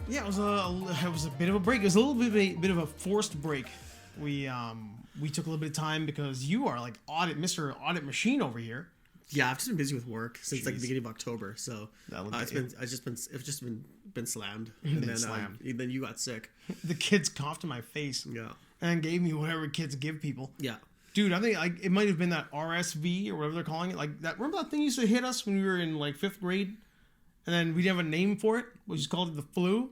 Yeah, it was a bit of a break. It was a little bit of a forced break. We took a little bit of time because you are like Mr. Audit Machine over here. Yeah, I've just been busy with work since like the beginning of October, so it's just been slammed. And then you got sick. The kids coughed in my face. Yeah, and gave me whatever kids give people. Yeah, dude, I think it might have been that RSV or whatever they're calling it. Like that. Remember that thing used to hit us when we were in like 5th grade, and then we didn't have a name for it. We just called it the flu.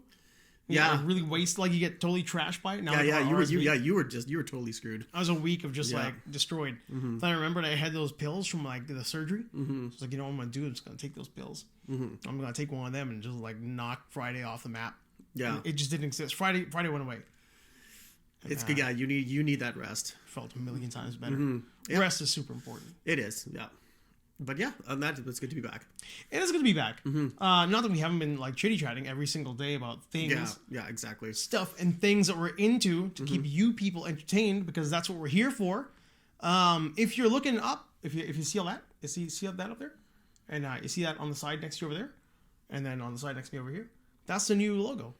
Yeah, like really wasted. Like you get totally trashed by it. Now you were totally screwed. I was a week of just like destroyed. Mm-hmm. Then I remembered I had those pills from like the surgery. Mm-hmm. So I was like, you know what I'm gonna do? I'm just gonna take those pills. Mm-hmm. I'm gonna take one of them and just like knock Friday off the map. Yeah, and it just didn't exist. Friday went away. And, it's good. Yeah, you need that rest. Felt a million times better. Mm-hmm. Yep. Rest is super important. It is. Yeah. But yeah, on that, it's good to be back. It is good to be back. Mm-hmm. Not that we haven't been like chitty chatting every single day about things. Yeah, exactly. Stuff and things that we're into to keep you people entertained, because that's what we're here for. If you're looking up, if you see all that, see that up there, and you see that on the side next to you over there, and then on the side next to me over here, that's the new logo.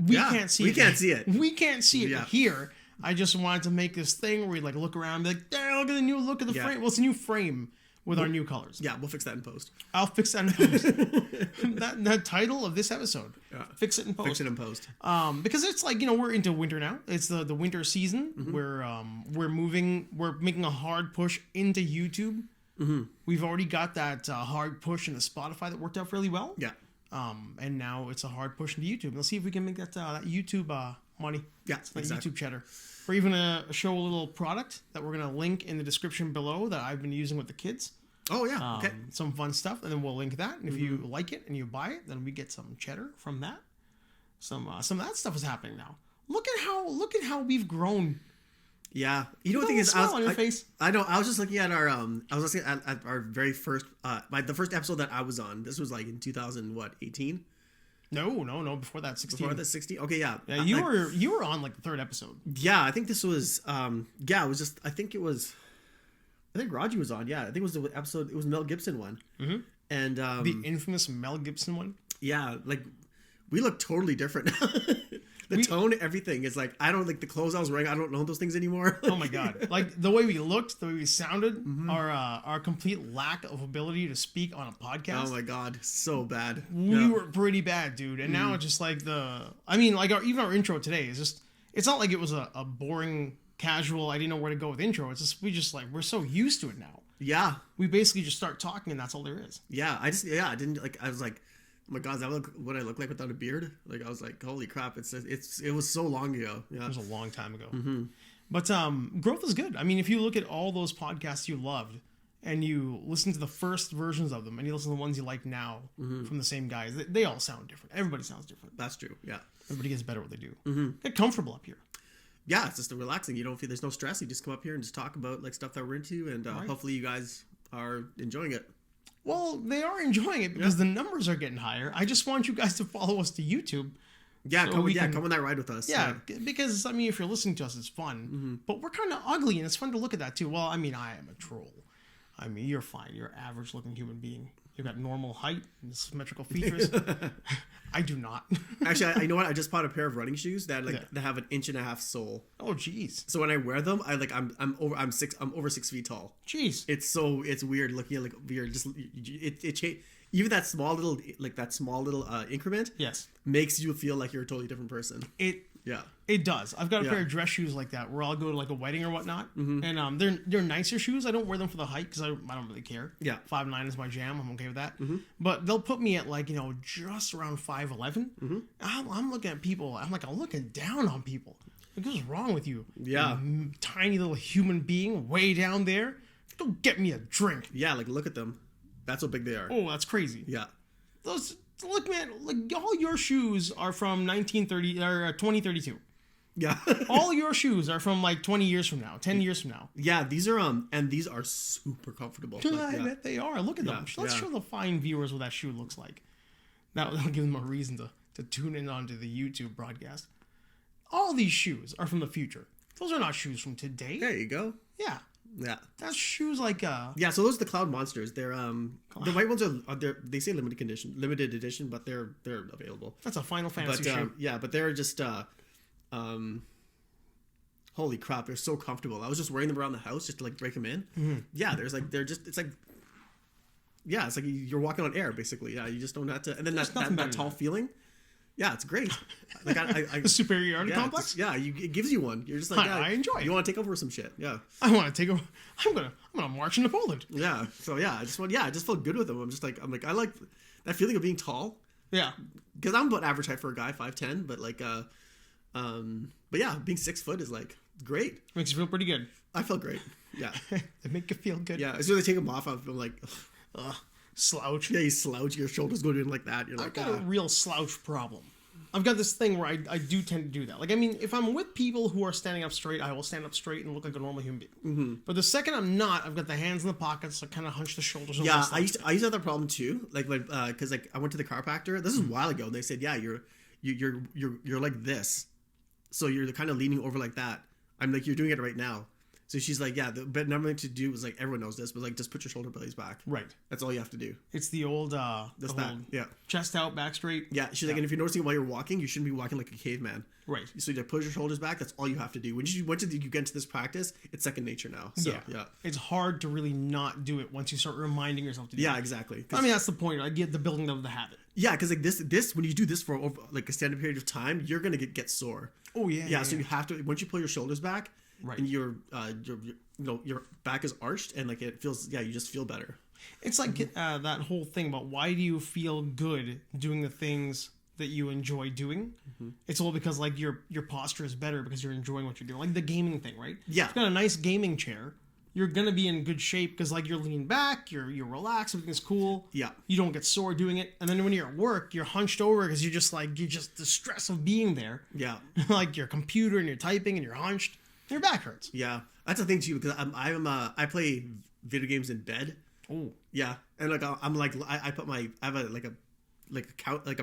We can't see it. We can't see it here. I just wanted to make this thing where we like look around and be like, "Damn, look at the new look of the frame." Well, it's a new frame with our new colors. Yeah, we'll fix that in post. I'll fix that in post. that title of this episode. Yeah. Fix it in post. Fix it in post. Because it's like, we're into winter now. It's the winter season. Mm-hmm. We're making a hard push into YouTube. Mm-hmm. We've already got that hard push into Spotify that worked out fairly well. Yeah. And now it's a hard push into YouTube. Let's see if we can make that YouTube money. Yeah, exactly. YouTube cheddar. We're even going to show a little product that we're going to link in the description below that I've been using with the kids. Oh, yeah. Okay. Some fun stuff. And then we'll link that. And if you like it and you buy it, then we get some cheddar from that. Some of that stuff is happening now. Look at how we've grown. Yeah. You know what the thing is? I know. I was just looking at our our very first the first episode that I was on. This was like in 2018. No. Before that, 16. Before that, 16. Okay, yeah. Yeah, you were on like the 3rd episode. Yeah, I think this was. It was just. I think Raji was on. Yeah, I think it was the episode. It was Mel Gibson one. Mm-hmm. And the infamous Mel Gibson one. Yeah, like we look totally different. The tone, everything is like, I don't like the clothes I was wearing. I don't know those things anymore. Oh my God. Like the way we looked, the way we sounded, our complete lack of ability to speak on a podcast. Oh my God. So bad. We were pretty bad, dude. And now it's just like even our intro today is just, it's not like it was a boring, casual, I didn't know where to go with intro. It's just, we're so used to it now. Yeah. We basically just start talking and that's all there is. Yeah. I was like, oh my God, is that what I look like without a beard? Like, I was like, holy crap, it was so long ago. Yeah. It was a long time ago. Mm-hmm. But growth is good. I mean, if you look at all those podcasts you loved and you listen to the first versions of them and you listen to the ones you like now from the same guys, they all sound different. Everybody sounds different. That's true. Yeah. Everybody gets better at what they do. Mm-hmm. Get comfortable up here. Yeah, it's just relaxing. You don't feel there's no stress. You just come up here and just talk about like stuff that we're into, and hopefully you guys are enjoying it. Well, they are enjoying it because the numbers are getting higher. I just want you guys to follow us to YouTube. Yeah, come on that ride with us. Yeah, because, if you're listening to us, it's fun. Mm-hmm. But we're kind of ugly, and it's fun to look at that, too. Well, I am a troll. You're fine. You're an average-looking human being. You've got normal height and symmetrical features. I do not. Actually, you know what? I just bought a pair of running shoes that have an 1.5-inch sole. Oh, jeez. So when I wear them, I'm over 6 feet tall. Jeez. It's weird looking at weird. Just even that small little increment. Yes. Makes you feel like you're a totally different person. It does. I've got a pair of dress shoes like that where I'll go to like a wedding or whatnot, and they're nicer shoes. I don't wear them for the height because I don't really care. Yeah, 5'9" is my jam. I'm okay with that. Mm-hmm. But they'll put me at just around 5'11". Mm-hmm. I'm looking at people. I'm looking down on people. Like, what's wrong with you? Yeah, you tiny little human being way down there. Go get me a drink. Yeah, look at them. That's how big they are. Oh, that's crazy. Yeah, those. Look, man, all your shoes are from 1930 or 2032. Yeah. All your shoes are from 20 years from now, 10 years from now. Yeah, these are super comfortable. I bet they are. Look at them. Let's show the fine viewers what that shoe looks like. That'll give them a reason to tune in onto the YouTube broadcast. All these shoes are from the future. Those are not shoes from today. There you go. Yeah. Yeah. That shoe's like Yeah, so those are the Cloud Monsters. They're the white ones they say limited edition, but they're available. That's a Final Fantasy shoe. Yeah, but they're just holy crap, they're so comfortable. I was just wearing them around the house just to like break them in. Mm-hmm. Yeah, it's like you're walking on air basically. Yeah, you just don't have to. And then that tall feeling. Yeah, it's great. Like the superiority complex. It gives you one. You're just like, I enjoy it. You want to take over some shit. Yeah, I want to take over. I'm gonna march into Poland. Yeah. So yeah, I just felt good with them. I like that feeling of being tall. Yeah, because I'm about average height for a guy, 5'10", but like but yeah, being 6 foot is like great. Makes you feel pretty good. I felt great. Yeah, they make you feel good. Yeah, as soon as I take them off, I'm like, slouch. Yeah, you slouch. Your shoulders go in like that. You're like, I've got a real slouch problem. I've got this thing where I do tend to do that. Like, I mean, if I'm with people who are standing up straight, I will stand up straight and look like a normal human being. Mm-hmm. But the second I'm not, I've got the hands in the pockets. I kind of hunch the shoulders. Yeah, I used to have that problem too. Like, because like I went to the chiropractor. This is a while ago. And they said, yeah, you're like this, so you're kind of leaning over like that. I'm like, you're doing it right now. So she's like, yeah, the number thing to do was like, everyone knows this, but like, just put your shoulder blades back. Right. That's all you have to do. It's the old, chest out, back straight. Yeah. She's like, and if you're noticing while you're walking, you shouldn't be walking like a caveman. Right. So you push your shoulders back. That's all you have to do. When you get into this practice, it's second nature now. So, yeah. It's hard to really not do it once you start reminding yourself to do it. Yeah, exactly. I mean, that's the point. I get the building of the habit. Yeah, because like this, when you do this for like a standard period of time, you're gonna get sore. Oh yeah. Yeah. So you have to, once you pull your shoulders back, right, and your back is arched, and like it feels, you just feel better. It's like that whole thing about why do you feel good doing the things that you enjoy doing? Mm-hmm. It's all because like your posture is better because you're enjoying what you're doing. Like the gaming thing, right? Yeah. If you've got a nice gaming chair, you're gonna be in good shape because like you're leaning back, you're relaxed, everything's cool. Yeah. You don't get sore doing it, and then when you're at work, you're hunched over because you're just the stress of being there. Yeah. Like your computer and you're typing and you're hunched, your back hurts. Yeah, that's the thing too, because I play video games in bed. Oh. Yeah, and like I'm like I have a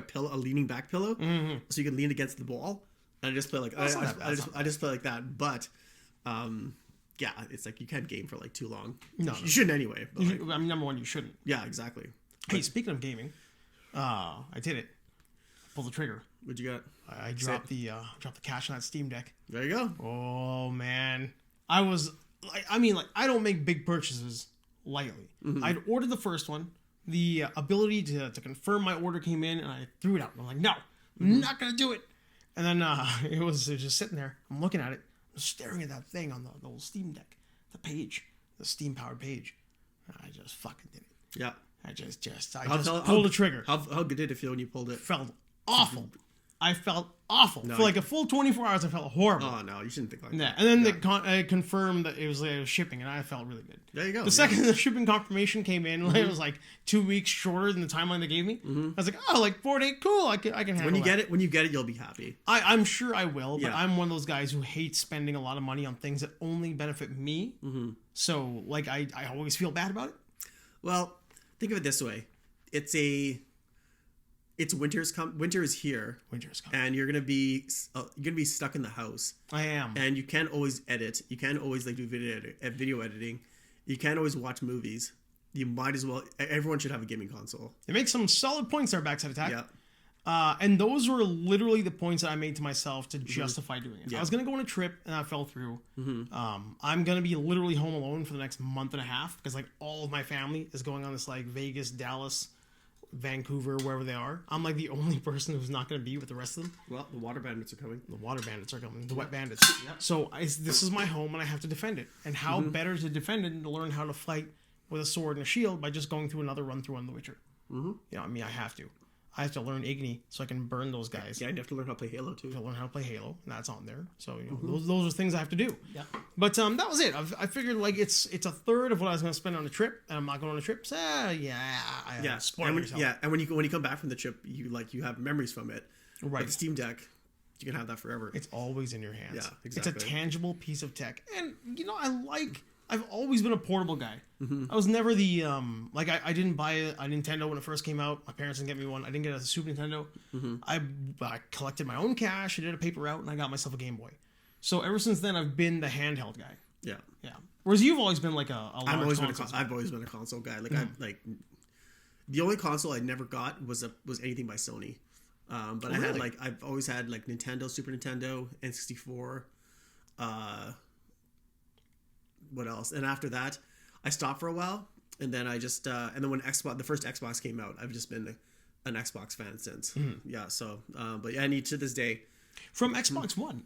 pillow, a leaning back pillow, mm-hmm, so you can lean against the wall, and I just play like I just play like that, but yeah, it's like you can't game for like too long. No, you shouldn't anyway. But I mean, number one, you shouldn't. Yeah, exactly. Hey, speaking of gaming, I did it. Pull the trigger. What'd you got? I dropped the cash on that Steam Deck. There you go. Oh man, I don't make big purchases lightly. Mm-hmm. I'd ordered the first one. The ability to confirm my order came in, and I threw it out. I'm like, no, I'm not gonna do it. And then it was just sitting there. I'm looking at it. I'm staring at that thing on the old Steam Deck, the Steam powered page. I just fucking did it. Yeah. I just pulled the trigger. How good did it feel when you pulled it? Felt awful. I felt awful. No, for like a full 24 hours, I felt horrible. Oh, no, you shouldn't think like that. Yeah, and then I confirmed that it was shipping, and I felt really good. There you go. The second the shipping confirmation came in, it was like 2 weeks shorter than the timeline they gave me. Mm-hmm. I was like, oh, like 4 days, cool, I can handle When you get it, you'll be happy. I'm sure I will, but I'm one of those guys who hates spending a lot of money on things that only benefit me. Mm-hmm. So, like, I always feel bad about it. Well, think of it this way. Winter is here. Winter is coming. And you're gonna be stuck in the house. I am. And you can't always edit. You can't always like do video editing. You can't always watch movies. You might as well. Everyone should have a gaming console. It makes some solid points there, Backside Attack. Yeah. And those were literally the points that I made to myself to justify doing it. Yeah. I was gonna go on a trip and I fell through. Mm-hmm. I'm gonna be literally home alone for the next month and a half because like all of my family is going on this like Vegas, Dallas, Vancouver, wherever they are. I'm like the only person who's not going to be with the rest of them. Well, the water bandits are coming. The wet bandits. Yeah. So this is my home and I have to defend it. And how better to defend it than to learn how to fight with a sword and a shield by just going through another run through on The Witcher. Mm-hmm. I mean, I have to learn Igni so I can burn those guys. Yeah, you have to learn how to play Halo too. I learn how to play Halo, and that's on there. So those are things I have to do. Yeah. But that was it. I figured like it's a third of what I was going to spend on a trip, and I'm not going on a trip. So spoil yourself. Yeah, and when you come back from the trip, you have memories from it. Right. Like the Steam Deck, you can have that forever. It's always in your hands. Yeah, exactly. It's a tangible piece of tech, and I've always been a portable guy. Mm-hmm. I was never the I didn't buy a Nintendo when it first came out. My parents didn't get me one. I didn't get a Super Nintendo. Mm-hmm. I collected my own cash. I did a paper route, and I got myself a Game Boy. So ever since then, I've been the handheld guy. Yeah. Yeah. Whereas you've always been like a large I've always been a console guy. Like I like the only console I never got was anything by Sony. But I had I've always had like Nintendo, Super Nintendo, N64. What else? And after that, I stopped for a while, and then I just and then when the first Xbox came out, I've just been an Xbox fan since. Yeah. So, but yeah, I need to this day from Xbox One.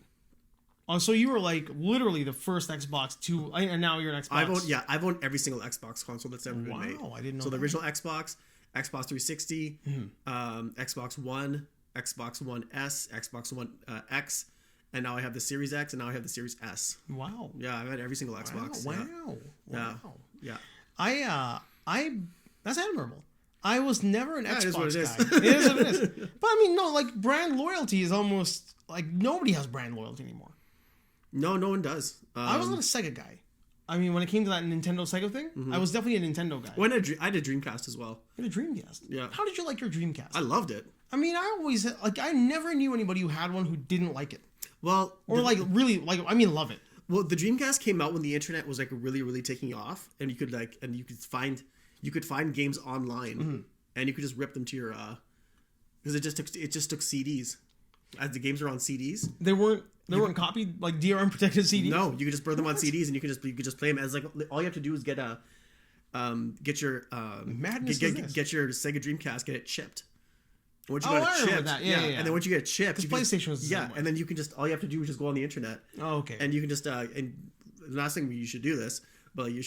Oh, so you were like literally the first Xbox to, and now you're an Xbox. I've owned every single Xbox console that's ever been made. Wow, I didn't know. So the original Xbox, Xbox 360, Xbox One, Xbox One S, Xbox One X, and now I have the Series X, and now I have the Series S. Wow. Yeah, I've had every single Xbox. Wow. Yeah. I that's admirable. I was never an Xbox guy. It is what it is. But I mean, no, like brand loyalty is almost like nobody has brand loyalty anymore. No one does. I was not a Sega guy. I mean, when it came to that Nintendo Sega thing, I was definitely a Nintendo guy. When I had a Dreamcast as well. You had a Dreamcast? Yeah. How did you like your Dreamcast? I loved it. I mean, I never knew anybody who had one who didn't like it. Well, love it. Well, the Dreamcast came out when the internet was like really, really taking off, and you could find games online, and you could just rip them to your because it just took CDs, as the games are on CDs. They weren't copied like DRM protected CDs. No, you could just burn them on CDs, and you could just play them as like all you have to do is get your Madness get your Sega Dreamcast, get it chipped. Once you got it chipped, yeah. And then once you get it chipped, PlayStation was the same way. and then you can just all you have to do is just go on the internet. Oh, okay. And you can just and the last thing you should do this, but you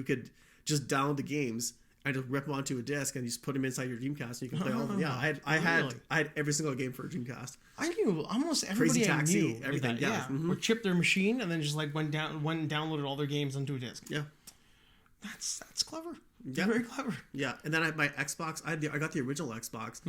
could just download the games and just rip them onto a disc and just put them inside your Dreamcast and you can play all of them. Yeah, I had every single game for a Dreamcast. I knew almost everybody Crazy Taxi, I knew everything. Like that, yeah. Or chipped their machine and then just like went and downloaded all their games onto a disc. Yeah. That's clever. Yeah. Very clever. Yeah, and then I had my Xbox. I got the original Xbox.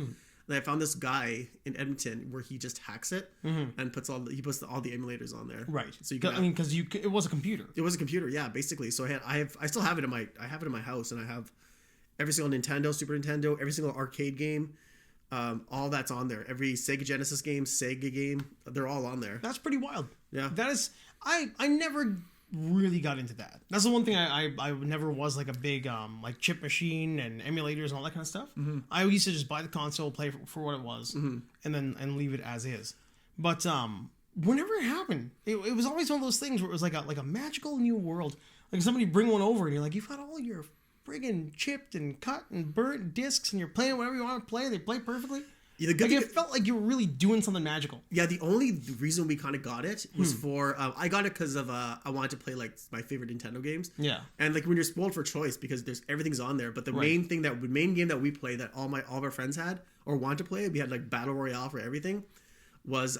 And I found this guy in Edmonton where he just hacks it and puts all the emulators on there. Right. So because it was a computer. It was a computer, yeah, basically. So I still have it in my house, and I have every single Nintendo, Super Nintendo, every single arcade game, all that's on there. Every Sega Genesis game, Sega game, they're all on there. That's pretty wild. Yeah. That is. I never really got into that. That's the one thing I never was like a big like chip machine and emulators and all that kind of stuff. I used to just buy the console, play for what it was, and leave it as is. But whenever it happened, it was always one of those things where it was like a magical new world. Like somebody bring one over and you're like, you've got all your friggin' chipped and cut and burnt discs and you're playing whatever you want to play. They play perfectly. Yeah, it felt like you were really doing something magical. Yeah, the only reason we kind of got it was for I got it because of I wanted to play like my favorite Nintendo games. Yeah, and like when you're spoiled for choice because everything's on there. But the main game that we play that all of our friends had or wanted to play, we had like Battle Royale for everything, was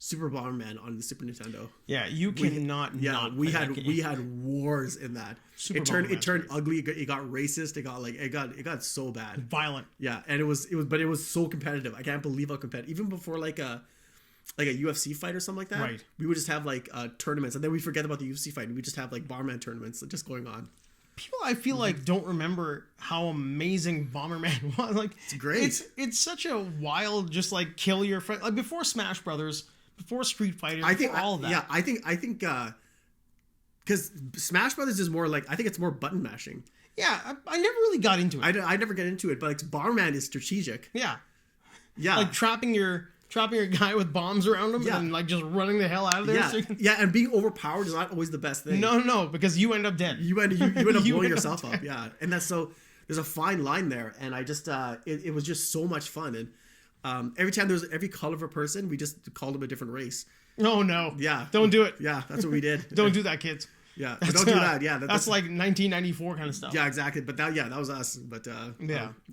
Super Bomberman on the Super Nintendo. Yeah, you cannot. We had wars in that. It turned ugly. It got racist. It got so bad. Violent. Yeah, and it was so competitive. I can't believe how competitive. Even before like a UFC fight or something like that. Right. We would just have like tournaments, and then we forget about the UFC fight. And we just have like Bomberman tournaments just going on. People, I feel like, don't remember how amazing Bomberman was. Like, it's great. It's such a wild, just like kill your friend. Like before Smash Brothers. Before Street Fighter, all of that. Yeah, I think because Smash Brothers is more like, I think it's more button mashing. Yeah, I never really got into it. I never get into it, but like Bomberman is strategic. Yeah, yeah, like trapping your guy with bombs around him and like just running the hell out of there. Yeah, and being overpowered is not always the best thing. No, because you end up dead. You end up blowing yourself up. Yeah, and that's so. There's a fine line there, and I just it was just so much fun. And every time there was every color of a person, we just called them a different race. Oh no! Yeah, don't do it. Yeah, that's what we did. Don't do that, kids. Yeah, don't do that. Yeah, that's like 1994 kind of stuff. Yeah, exactly. But that was us. But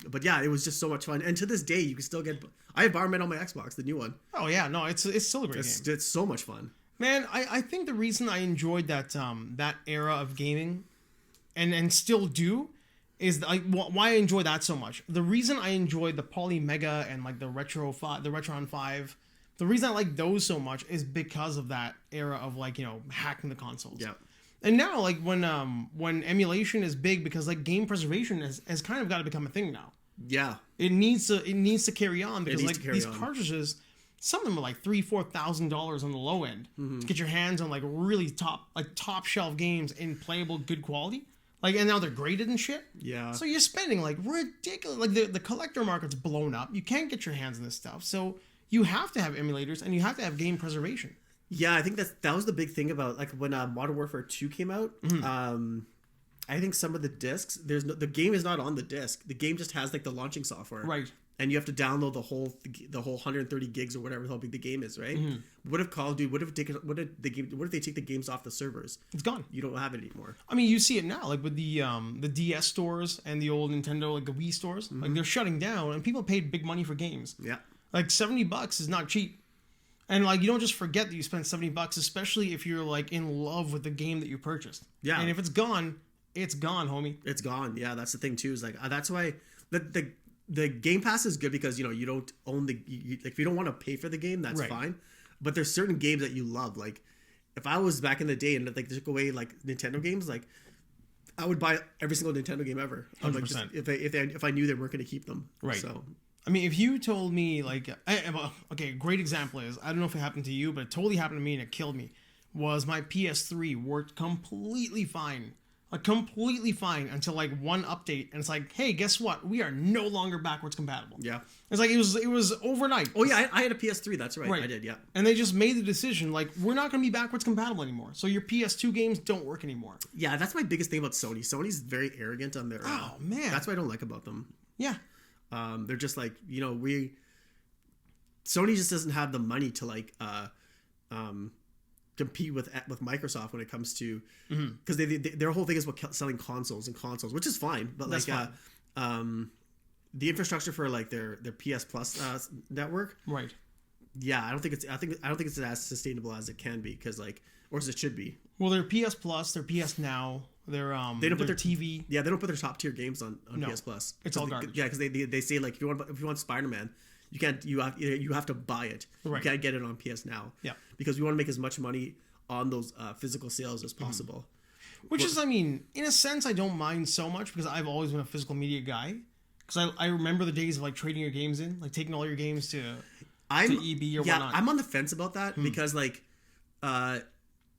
but yeah, it was just so much fun. And to this day, you can still get. I have Bomberman on my Xbox, the new one. Oh yeah, no, it's still a great game. It's so much fun. Man, I think the reason I enjoyed that era of gaming, and still do, is why I enjoy that so much. The reason I enjoyed the Poly Mega and like the Retron 5, the reason I like those so much is because of that era of like, hacking the consoles. Yeah. And now like when emulation is big because like game preservation has kind of got to become a thing now. Yeah. It needs to carry on because like these cartridges, Some of them are like $3,000-$4,000 on the low end to get your hands on like really top shelf games in playable good quality. Like, and now they're graded and shit. Yeah. So you're spending like ridiculous. Like the collector market's blown up. You can't get your hands on this stuff. So you have to have emulators and you have to have game preservation. Yeah, I think that was the big thing about like when Modern Warfare 2 came out. I think some of the discs, the game is not on the disc. The game just has like the launching software. Right. And you have to download the whole 130 gigs or whatever how big the game is, right? What if Call of Duty? What if they take the games off the servers? It's gone. You don't have it anymore. I mean, you see it now, like with the DS stores and the old Nintendo, like the Wii stores. Like they're shutting down, and people paid big money for games. Yeah. Like $70 is not cheap, and like you don't just forget that you spent $70, especially if you're like in love with the game that you purchased. Yeah. And if it's gone, homie. It's gone. Yeah, that's the thing too. Is like that's why the Game Pass is good because you don't own like if you don't want to pay for the game, that's fine. But there's certain games that you love. Like if I was back in the day and like they took away like Nintendo games, like I would buy every single Nintendo game ever. 100%. Like if I knew they weren't going to keep them. Right. So I mean, if you told me like, okay, a great example is, I don't know if it happened to you, but it totally happened to me and it killed me. Was my PS3 worked completely fine. Like completely fine until like one update, and it's like, hey, guess what? We are no longer backwards compatible. Yeah, it's like it was overnight. Oh yeah, I had a PS3. That's right. I did. Yeah, and they just made the decision like we're not going to be backwards compatible anymore. So your PS2 games don't work anymore. Yeah, that's my biggest thing about Sony. Sony's very arrogant on their. Oh man, that's what I don't like about them. Yeah, they're just like Sony just doesn't have the money to like compete with Microsoft when it comes to because their whole thing is about selling consoles, which is fine, but that's like the infrastructure for like their PS Plus network, right? Yeah, I don't think it's as sustainable as it can be because like or as it should be. Well, their PS Plus, their PS Now, they don't put their TV. Yeah, they don't put their top tier games on PS Plus. It's all garbage. Yeah, because they say like if you want Spider-Man, you can't. You have to buy it. Right. You can't get it on PS Now. Yeah. Because we want to make as much money on those physical sales as possible. Which is, I mean, in a sense, I don't mind so much because I've always been a physical media guy. Because I remember the days of like trading your games in, like taking all your games to EB or whatnot. I'm on the fence about that because like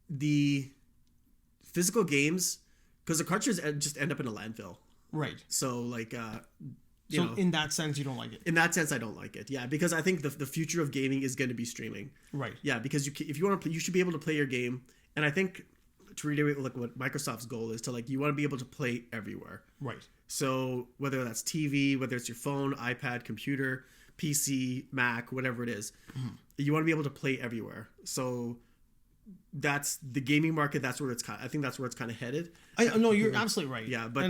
the physical games, because the cartridges just end up in a landfill. Right. So like. In that sense, you don't like it. In that sense, I don't like it. Yeah, because I think the future of gaming is going to be streaming. Right. Yeah, because if you want to, you should be able to play your game, and I think to reiterate like what Microsoft's goal is to like you want to be able to play everywhere. Right. So whether that's TV, whether it's your phone, iPad, computer, PC, Mac, whatever it is, you want to be able to play everywhere. So that's the gaming market. That's where I think that's where it's kind of headed. No, you're absolutely right. Yeah, but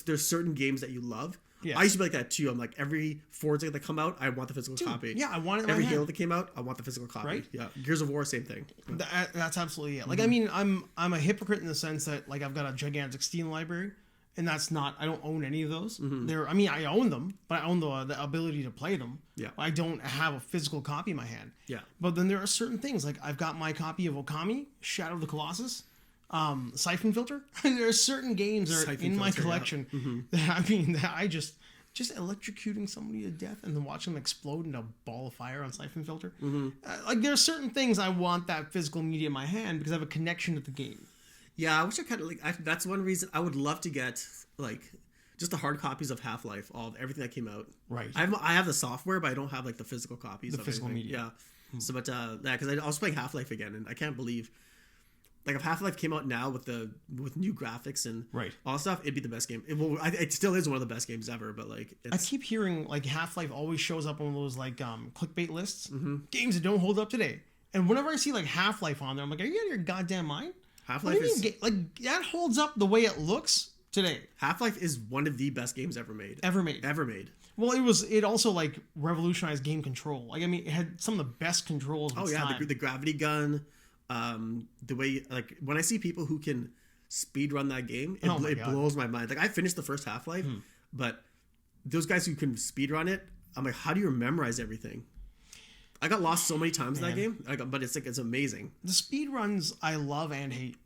there's certain games that you love. Yes. I used to be like that too. I'm like every Forza that come out, I want the physical copy. Yeah, I want it. Every Halo that came out, I want the physical copy. Right? Yeah. Gears of War, same thing. That's absolutely it. Like I mean, I'm a hypocrite in the sense that like I've got a gigantic Steam library, and that's not. I don't own any of those. I mean, I own them, but I own the ability to play them. Yeah. I don't have a physical copy in my hand. Yeah. But then there are certain things like I've got my copy of Okami, Shadow of the Colossus. Siphon Filter. There are certain games that are in my collection that I just electrocuting somebody to death and then watching them explode in a ball of fire on Siphon Filter. Like there are certain things I want that physical media in my hand because I have a connection to the game. Yeah, I wish I kind of like. That's one reason I would love to get like just the hard copies of Half-Life, all of everything that came out. Right. I have the software, but I don't have like the physical copies. The physical media. Yeah. So, but because I was playing Half-Life again, and I can't believe. Like if Half-Life came out now with new graphics and all that stuff, it'd be the best game. It still is one of the best games ever. But like, I keep hearing like Half-Life always shows up on those like clickbait lists, games that don't hold up today. And whenever I see like Half-Life on there, I'm like, are you out of your goddamn mind? Half-Life is like that holds up the way it looks today. Half-Life is one of the best games ever made. Ever made. Well, it also like revolutionized game control. Like I mean, it had some of the best controls. Oh yeah, the gravity gun. The way like when I see people who can speed run that game, it blows my mind. Like I finished the first Half-Life, but those guys who can speed run it, I'm like, how do you memorize everything? I got lost so many times in that game, but it's amazing. The speed runs I love and hate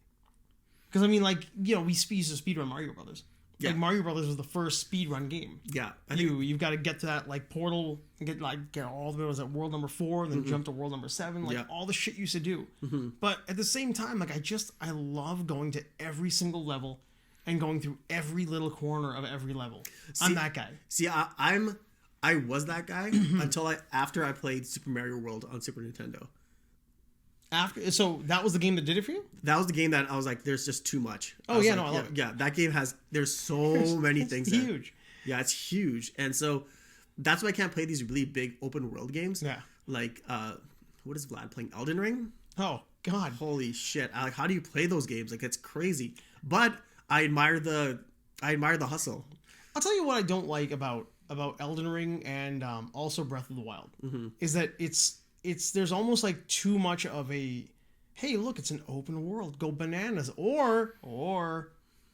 because I mean like we used to speed run Mario Brothers. Yeah. Like Mario Brothers was the first speed run game. Yeah. You've got to get to that like portal, get all the way was at world number 4, then jump to world number 7, like all the shit you used to do. But at the same time, like I love going to every single level and going through every little corner of every level. I'm that guy. See, I was that guy until after I played Super Mario World on Super Nintendo. So that was the game that did it for you? That was the game that I was like, there's just too much. Oh yeah, no, I love it. Yeah, that game there's so many things. It's huge. Yeah, it's huge, and so that's why I can't play these really big open world games. Yeah. Like, what is Vlad playing? Elden Ring? Oh God. Holy shit! Like, how do you play those games? Like, it's crazy. But I admire the hustle. I'll tell you what I don't like about Elden Ring and also Breath of the Wild is that there's almost like too much of a, hey, look, it's an open world, go bananas, or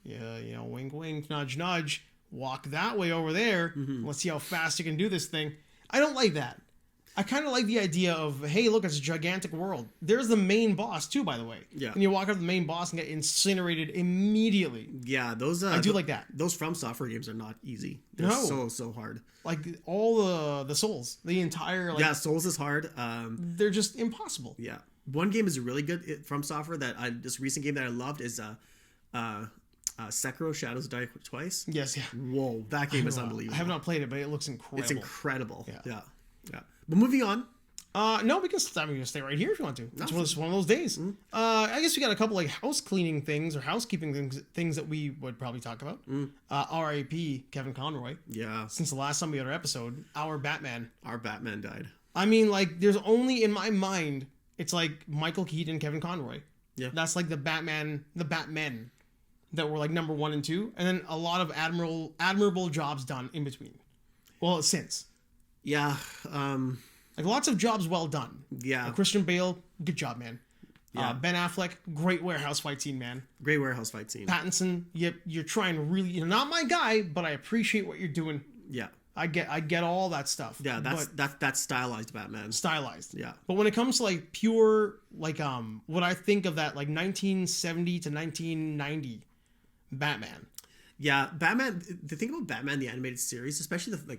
yeah, you know, wink wink, nudge nudge, walk that way over there, let's see how fast you can do this thing. I don't like that. I kind of like the idea of, hey, look, it's a gigantic world. There's the main boss too, by the way. Yeah. And you walk up to the main boss and get incinerated immediately. Yeah, those I do like that. Those From Software games are not easy. They're so hard. Like all the Souls, the entire Souls is hard. They're just impossible. Yeah, one game is really good From Software this recent game that I loved is Sekiro: Shadows Die Twice. Yes, yeah. Whoa, that game is unbelievable. I have not played it, but it looks incredible. It's incredible. Yeah. But moving on. No, we can stay right here if you want to. It's one of those days. I guess we got a couple like house cleaning things or housekeeping things that we would probably talk about. R.I.P. Kevin Conroy. Yeah. Since the last time we had our episode, our Batman died. I mean, like, there's only in my mind, it's like Michael Keaton, Kevin Conroy. Yeah. That's like the Batmen that were like number 1 and 2, and then a lot of admirable jobs done in between. Well, since. Yeah. Like lots of jobs well done. Yeah. Christian Bale, good job, man. Yeah. Ben Affleck, great warehouse fight scene, man. Great warehouse fight scene. Pattinson, you're trying really, you're not my guy, but I appreciate what you're doing. Yeah. I get all that stuff. Yeah, that's stylized Batman. Stylized. Yeah. But when it comes to like pure like what I think of that like 1970 to 1990 Batman. Yeah, Batman. The thing about Batman the animated series, especially the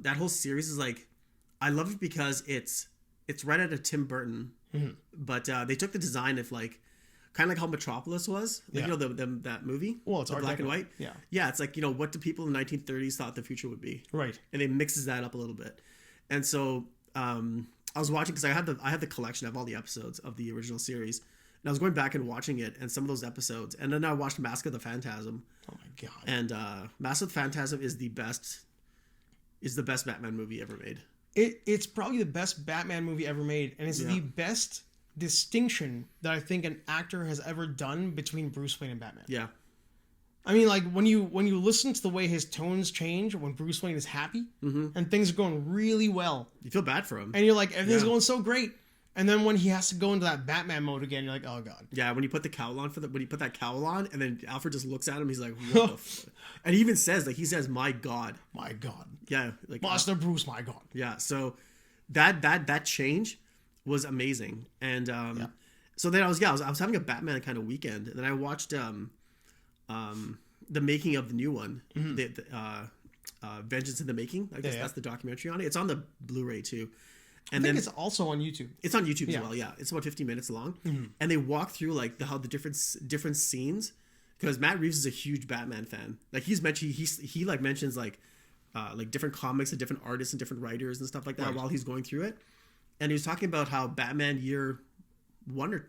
that whole series is like, I love it because it's right out of Tim Burton, but they took the design of like kind of like how Metropolis was, like, you know, that movie. Well, it's black and white. Yeah, yeah. It's like, you know, what do people in the 1930s thought the future would be, right? And it mixes that up a little bit. And so I was watching because I had the collection of all the episodes of the original series. And I was going back and watching it and some of those episodes. And then I watched Mask of the Phantasm. Oh my God. And Mask of the Phantasm is the best Batman movie ever made. It's probably the best Batman movie ever made. And it's the best distinction that I think an actor has ever done between Bruce Wayne and Batman. Yeah. I mean, like when you listen to the way his tones change when Bruce Wayne is happy and things are going really well. You feel bad for him. And you're like, everything's going so great. And then when he has to go into that Batman mode again, you're like, oh God. Yeah, when you put the cowl on when you put that cowl on, and then Alfred just looks at him, he's like, what the fuck? And he even says, like, he says, my God. My God. Yeah. Like Master Bruce, my God. Yeah. So that change was amazing. And so then I was having a Batman kind of weekend, and then I watched the making of the new one, Vengeance in the Making. I guess that's the documentary on it. It's on the Blu-ray too. And I think it's also on YouTube. It's on YouTube as well, yeah. It's about 15 minutes long. And they walk through like how the different scenes, because Matt Reeves is a huge Batman fan. Like he like mentions like different comics and different artists and different writers and stuff like that while he's going through it. And he was talking about how Batman year one.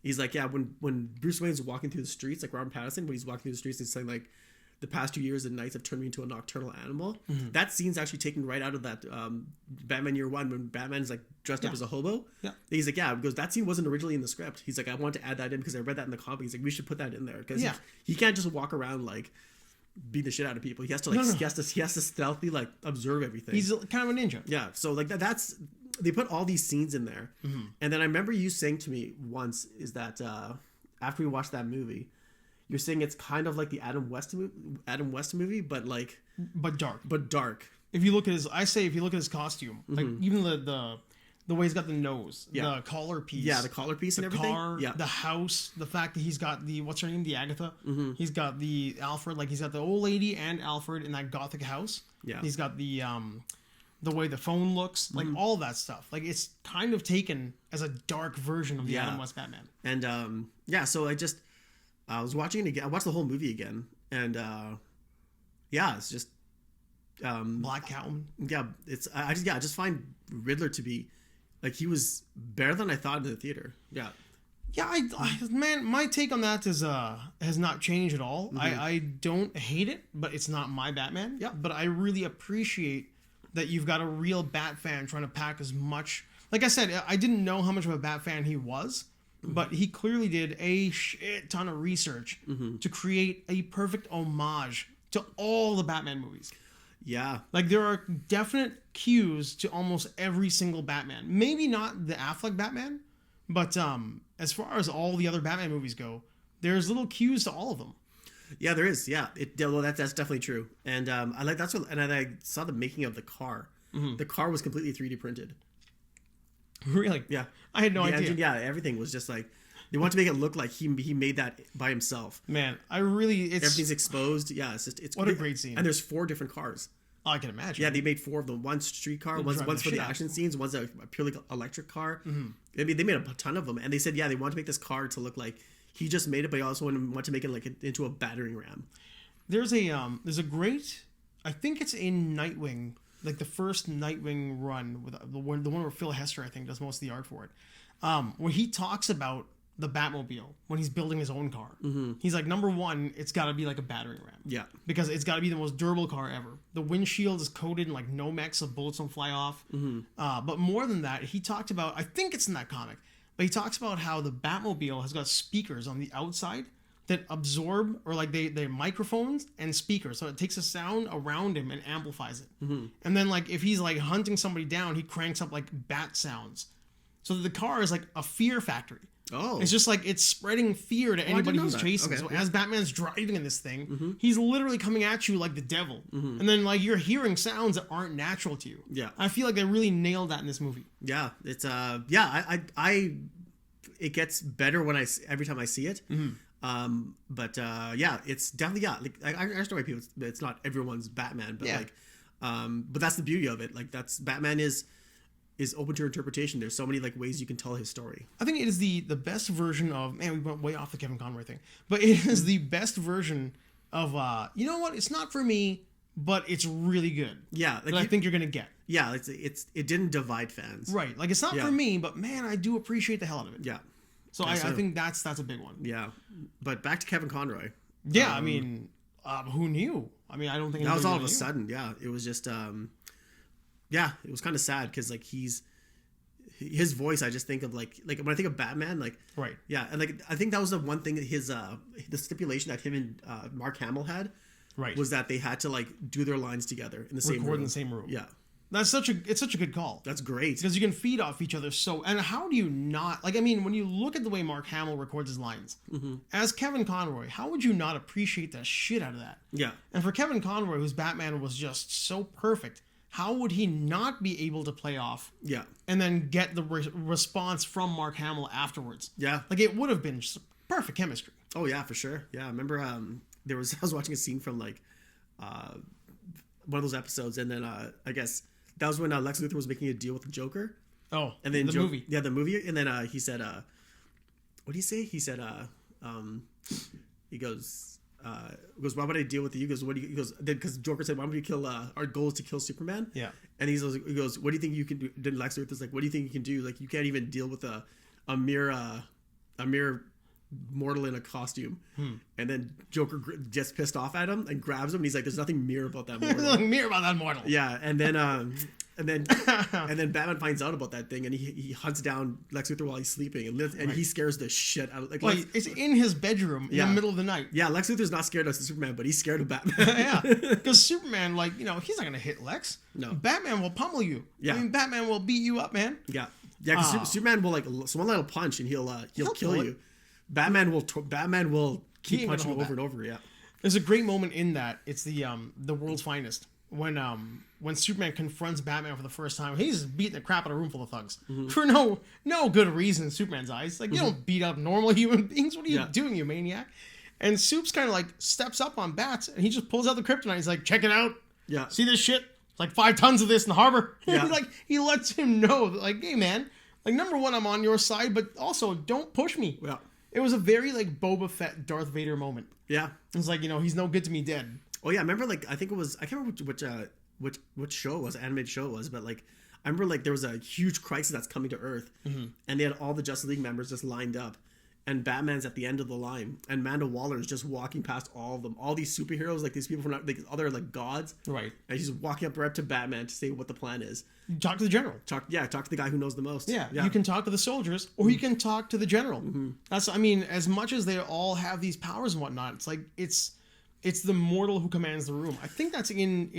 He's like, yeah, when Bruce Wayne's walking through the streets, like Robert Pattinson, when he's walking through the streets, he's saying like, the past 2 years and nights have turned me into a nocturnal animal. That scene's actually taken right out of that Batman Year One when Batman's like dressed up as a hobo. Yeah, he's like, because that scene wasn't originally in the script. He's like, I wanted to add that in because I read that in the comic. He's like, we should put that in there because he can't just walk around like beat the shit out of people. He has to like he has to stealthily like observe everything. He's kind of a ninja. Yeah, so like that's they put all these scenes in there, and then I remember you saying to me once is that after we watched that movie. You're saying it's kind of like the Adam West movie, but dark. If you look at his costume, like even the The way he's got the nose, Yeah. the collar piece. Yeah, the collar piece and the everything. car, Yeah. the house, the fact that he's got the, what's her name, the Agatha. He's got the Alfred, like he's got the old lady and Alfred in that gothic house. Yeah. He's got the way the phone looks, like all that stuff. Like it's kind of taken as a dark version of the Adam West Batman. And so I was watching it again. I watched the whole movie again, and it's just Black Catwoman. Yeah, I just find Riddler to be like he was better than I thought in the theater. Yeah. Yeah, man, my take on that is has not changed at all. I don't hate it, but it's not my Batman. Yeah. But I really appreciate that you've got a real Bat fan trying to pack as much. Like I said, I didn't know how much of a Bat fan he was, but he clearly did a shit ton of research to create a perfect homage to all the Batman movies. Yeah. Like there are definite cues to almost every single Batman. Maybe not the Affleck Batman, but as far as all the other Batman movies go, there's little cues to all of them. Yeah, there is. Yeah, that's definitely true. And I saw the making of the car. The car was completely 3D printed. Really? Yeah. I had no idea. Engine, yeah, everything was just like they want to make it look like he made that by himself. Man, everything's exposed. Yeah, it's what a great scene. And there's 4 different cars. Oh, I can imagine. Yeah, they made 4 of them. One street car, one's for the action scenes, one's a purely electric car. I mean, they made a ton of them, and they said, they want to make this car to look like he just made it, but he also want to make it like into a battering ram. There's a great, I think it's in Nightwing, like the first Nightwing run with the one where Phil Hester I think does most of the art for it, where he talks about the Batmobile when he's building his own car. He's like, number one, it's got to be like a battering ram. Yeah. Because it's got to be the most durable car ever. The windshield is coated in like Nomex so bullets don't fly off. But more than that, he talked about, I think it's in that comic, but he talks about how the Batmobile has got speakers on the outside that absorb, or like they're microphones and speakers. So it takes a sound around him and amplifies it. And then like if he's like hunting somebody down, he cranks up like bat sounds. So that the car is like a fear factory. Oh. It's just like it's spreading fear to anybody who's chasing. Okay. So as Batman's driving in this thing, he's literally coming at you like the devil. And then like you're hearing sounds that aren't natural to you. Yeah. I feel like they really nailed that in this movie. Yeah. It's it gets better every time I see it. It's definitely like I understand why people it's not everyone's Batman, but but that's the beauty of it. Like that's Batman is open to interpretation. There's so many like ways you can tell his story. I think it is the best version of, man, we went way off the Kevin Conroy thing, but it is the best version of you know what, it's not for me, but it's really good. Yeah, like I think you're gonna get. Yeah, it didn't divide fans. Right, like it's not for me, but man, I do appreciate the hell out of it. Yeah. So I think that's a big one. Yeah, but back to Kevin Conroy. Yeah, I mean, who knew? I mean, I don't think that was all of a sudden. Yeah, it was just it was kind of sad because like his voice, I just think of like when I think of Batman, like right. Yeah, and like I think that was the one thing that the stipulation that him and Mark Hamill had, right, was that they had to like do their lines together in the same room. Record in the same room. Yeah. It's such a good call. That's great. Because you can feed off each other and how do you not, like, I mean, when you look at the way Mark Hamill records his lines, as Kevin Conroy, how would you not appreciate the shit out of that? Yeah. And for Kevin Conroy, whose Batman was just so perfect, how would he not be able to play off? Yeah. And then get the response from Mark Hamill afterwards? Yeah. Like, it would have been just perfect chemistry. Oh, yeah, for sure. Yeah, I remember I was watching a scene from, like, one of those episodes, and then I guess that was when Lex Luthor was making a deal with the Joker. Oh, and then the movie. Yeah, the movie. And then he said, what did he say? He said, he goes, why would I deal with you? He goes, because Joker said, why would you kill, our goal is to kill Superman. Yeah. And he goes, what do you think you can do? Then Lex Luthor's like, what do you think you can do? Like, you can't even deal with a mere mortal in a costume. And then Joker gets pissed off at him and grabs him, and he's like, there's nothing mere about that mortal. There's nothing mere about that mortal. Yeah. And then and then Batman finds out about that thing, and he hunts down Lex Luthor while he's sleeping, and he scares the shit out of like it's in his bedroom in the middle of the night. Yeah, Lex Luthor's not scared of Superman, but he's scared of Batman. Yeah, because Superman, like, you know, he's not gonna hit Lex. No, Batman will pummel you. Yeah, I mean, Batman will beat you up, man. Yeah, because Superman will, like, so one little punch and he'll kill you. Batman will keep punching over and over. Yeah, there's a great moment in that. It's the world's finest when Superman confronts Batman for the first time, he's beating the crap out of a room full of thugs for no good reason in Superman's eyes. Like, you don't beat up normal human beings. What are you doing, you maniac? And Soup's kind of like steps up on Bats, and he just pulls out the kryptonite. He's like, check it out. Yeah. See this shit? It's like 5 tons of this in the harbor. Yeah. He lets him know that, like, hey man, like, number one, I'm on your side, but also don't push me. Yeah. It was a very like Boba Fett, Darth Vader moment. Yeah. It's like, he's no good to me dead. Oh yeah, I remember like I think it was I can't remember which show it was, animated show it was, but like I remember like there was a huge crisis that's coming to Earth, and they had all the Justice League members just lined up, and Batman's at the end of the line, and Amanda Waller is just walking past all of them, all these superheroes, like these people from like other like gods, Right. and she's walking up right to Batman to say what the plan is. Talk to the general. Talk to the guy who knows the most. Yeah. You can talk to the soldiers, or you can talk to the general. That's, I mean, as much as they all have these powers and whatnot, it's like it's the mortal who commands the room. I think that's in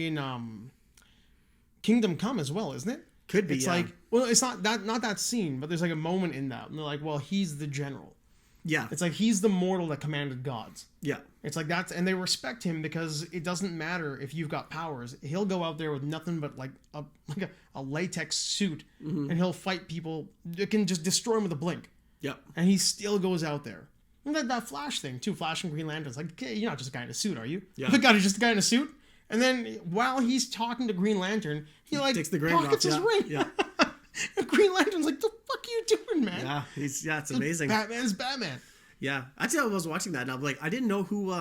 Kingdom Come as well, isn't it? Could be. It's yeah. like, well, it's not that scene, but there's like a moment in that, and they're like, well, he's the general. Yeah. It's like he's the mortal that commanded gods. Yeah. It's like that's, and they respect him because it doesn't matter if you've got powers. He'll go out there with nothing but like a latex suit, and he'll fight people that can just destroy him with a blink. Yeah. And he still goes out there. And that Flash thing too, Flash and Green Lantern's like, okay, you're not just a guy in a suit, are you? Yeah. The guy is just a guy in a suit. And then while he's talking to Green Lantern, he like takes the ring pockets off, his ring. Yeah. And Green Lantern's like, the fuck are you doing, man? Yeah. It's amazing. Batman's Batman. Yeah. Actually, I was watching that and I'm like, I didn't know who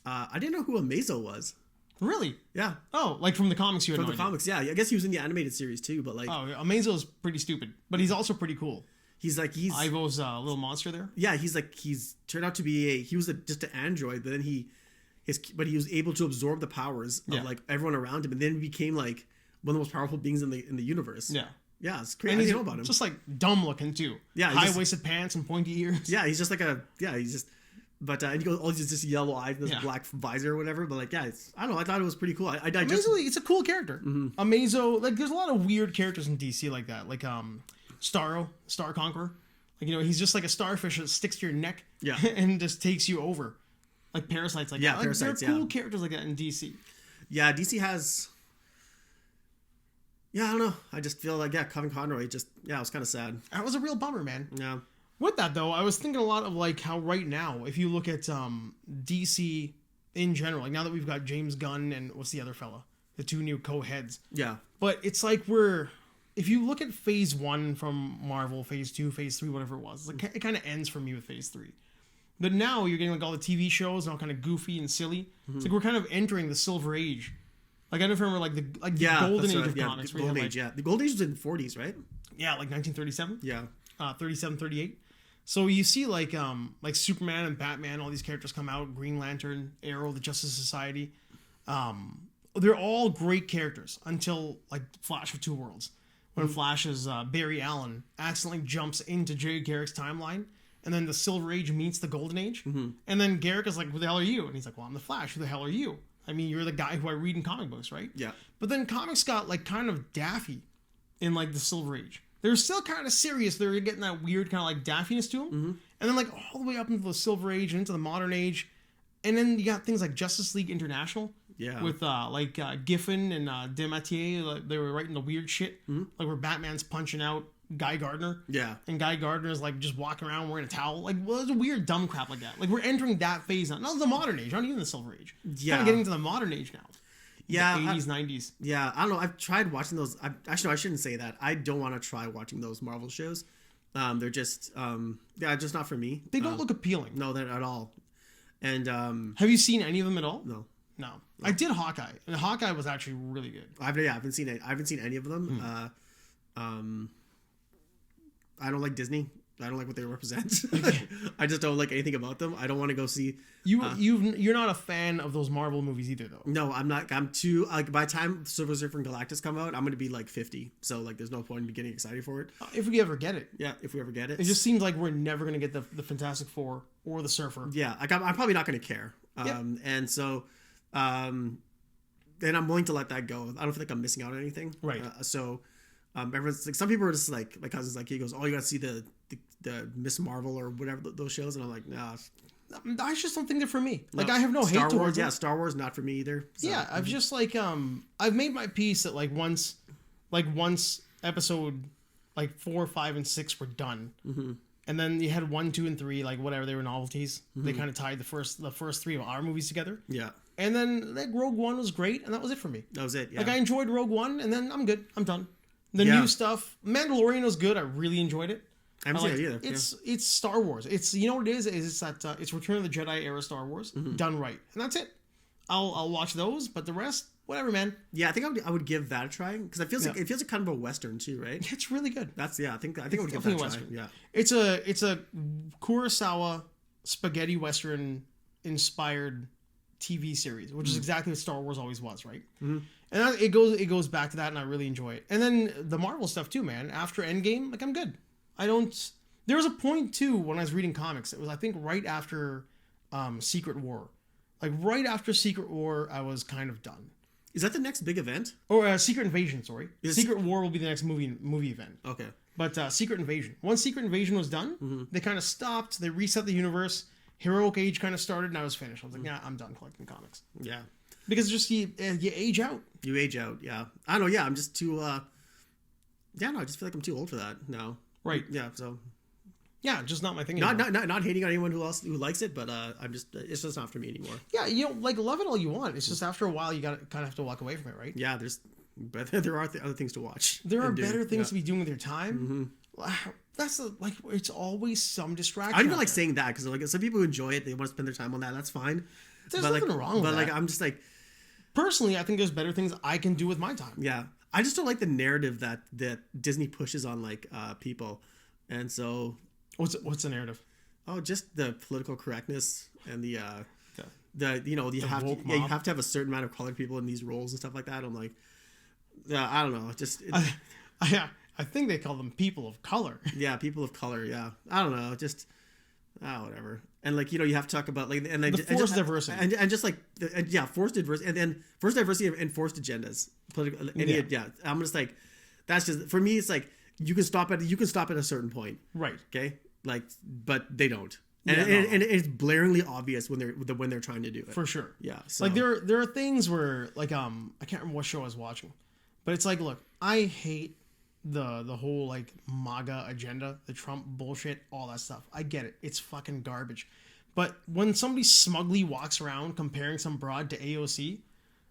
Amazo was. Really? Yeah. Oh, like from the comics you had From no the idea. comics, yeah. I guess he was in the animated series too, but like Oh, Amazo's pretty stupid, but he's also pretty cool. he's Ivo's little monster there. yeah, he's turned out to be just an android, but then he was able to absorb the powers of like everyone around him, and then became like one of the most powerful beings in the universe. Yeah. Yeah, it's crazy. And I he's didn't know about him. just like dumb looking too. Yeah, high-waisted pants and pointy ears. Yeah, he's just like but and he goes, oh, he's just yellow eyes, this black visor or whatever. But like, yeah, I don't know. I thought it was pretty cool. It's a cool character. Amazo, like, there's a lot of weird characters in DC like that, like Starro, Star Conqueror. Like, he's just like a starfish that sticks to your neck, and just takes you over, like parasites. Like, that. Parasites. There are cool characters like that in DC. Yeah, DC has. Yeah, I don't know. I just feel like Kevin Conroy it was kind of sad. That was a real bummer, man. Yeah. With that though, I was thinking a lot of like how right now, if you look at DC in general, like now that we've got James Gunn and what's the other fella, the two new co-heads. Yeah. But it's like if you look at phase 1 from Marvel, phase 2, phase 3, whatever it was, like, it kind of ends for me with phase 3. But now you're getting like all the TV shows and all kind of goofy and silly. It's like we're kind of entering the Silver Age. Like, I don't remember like the golden age of comics. The golden age, the golden age was in the 40s, right? Yeah, like 1937. Yeah. 37, 38. So you see like Superman and Batman, all these characters come out, Green Lantern, Arrow, the Justice Society. They're all great characters until like Flash of Two Worlds. When Flash's Barry Allen accidentally jumps into Jay Garrick's timeline, and then the Silver Age meets the Golden Age, and then Garrick is like, "Who the hell are you?" And he's like, "Well, I'm the Flash. Who the hell are you?" I mean, you're the guy who I read in comic books, right? Yeah. But then comics got like kind of daffy in like the Silver Age. They're still kind of serious. They're getting that weird kind of like daffiness to them, and then like all the way up into the Silver Age and into the Modern Age, and then you got things like Justice League International. Yeah. With Giffen and DeMatteis, they were writing the weird shit, like where Batman's punching out Guy Gardner. Yeah. And Guy Gardner's like just walking around wearing a towel. Like, well, there's a weird dumb crap like that. Like, we're entering that phase now. Not the Modern Age, not even the Silver Age. Yeah. Kind of getting to the Modern Age now. Yeah. The 80s, 90s. Yeah. I don't know. I've tried watching those. Actually, no, I shouldn't say that. I don't want to try watching those Marvel shows. They're just, just not for me. They don't look appealing. No, they're at all. And have you seen any of them at all? No. I did Hawkeye, and Hawkeye was actually really good. I haven't seen it. I haven't seen any of them. I don't like Disney. I don't like what they represent. I just don't like anything about them. I don't want to go see. You're not a fan of those Marvel movies either, though. No, I'm not. I'm too like by the time Silver Surfer and Galactus come out, I'm gonna be like 50. So like, there's no point in me getting excited for it. If we ever get it. Yeah, if we ever get it. It just seems like we're never gonna get the Fantastic Four or the Surfer. Yeah, I'm probably not gonna care. And so. Then I'm willing to let that go. I don't feel like I'm missing out on anything. Right. Everyone's like, some people are just like, my cousin's like, he goes, "Oh, you got to see the Miss Marvel or whatever those shows," and I'm like, "Nah, I just don't think they're for me. Like No, I have no Star hate towards Wars, them. yeah, Star Wars not for me either. So. Yeah, I've just like I've made my peace that once episode 4, 5, and 6 were done, and then you had 1, 2, and 3, like whatever, they were novelties. They kind of tied the first 3 of our movies together. Yeah. And then Rogue One was great, and that was it for me. That was it. Yeah. Like I enjoyed Rogue One, and then I'm good. I'm done. The Yeah. new stuff, Mandalorian was good. I really enjoyed it. I haven't seen it either. It's Star Wars. It's what it is it's that it's Return of the Jedi era Star Wars done right, and that's it. I'll watch those, but the rest, whatever, man. Yeah, I think I would give that a try because it feels like kind of a Western too, right? It's really good. I think I would give that a try. Western. Yeah. It's a Kurosawa spaghetti Western inspired TV series, which is exactly what Star Wars always was, right? Mm-hmm. And it goes back to that, and I really enjoy it. And then the Marvel stuff too, man. After Endgame, I'm good. There was a point too when I was reading comics. It was I think right after Secret War, right after Secret War, I was kind of done. Is that the next big event? Or Secret Invasion? Sorry, Secret War will be the next movie event. Okay. But Secret Invasion. Once Secret Invasion was done, they kind of stopped. They reset the universe. Heroic Age kind of started, and I was finished. I was like, yeah, I'm done collecting comics. Yeah. Because just you age out. You age out, yeah. I don't know, yeah, I'm just too, I just feel like I'm too old for that now. Right. Yeah, so. Yeah, just not my thing anymore. Not hating on anyone who likes it, but it's just not for me anymore. Yeah, love it all you want. It's just after a while, you kind of have to walk away from it, right? Yeah, there are other things to watch. There are better things to be doing with your time. Mm-hmm. That's it's always some distraction. I don't even like saying that because some people who enjoy it, they want to spend their time on that. That's fine. There's nothing wrong with that. But I'm just personally, I think there's better things I can do with my time. Yeah, I just don't like the narrative that Disney pushes on people, and so what's the narrative? Oh, just the political correctness and you have to have a certain amount of colored people in these roles and stuff like that. I'm like, yeah, I don't know, I think they call them people of color. Yeah, people of color. Yeah, I don't know, just whatever. And you have to talk about forced diversity and forced diversity, and then forced diversity and forced agendas. Political, I'm just that's just for me. It's you can stop at a certain point, right? Okay, but they don't. And it's blaringly obvious when they're trying to do it. For sure. Yeah. So. There are things where I can't remember what show I was watching, but it's look, I hate the whole MAGA agenda, the Trump bullshit, all that stuff. I get it. It's fucking garbage. But when somebody smugly walks around comparing some broad to AOC,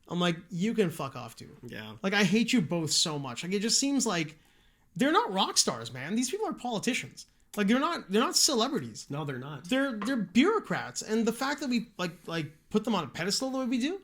I'm like, you can fuck off too. Yeah. I hate you both so much. It just seems like they're not rock stars, man. These people are politicians. They're not celebrities. No, they're not. They're bureaucrats, and the fact that we put them on a pedestal the way we do,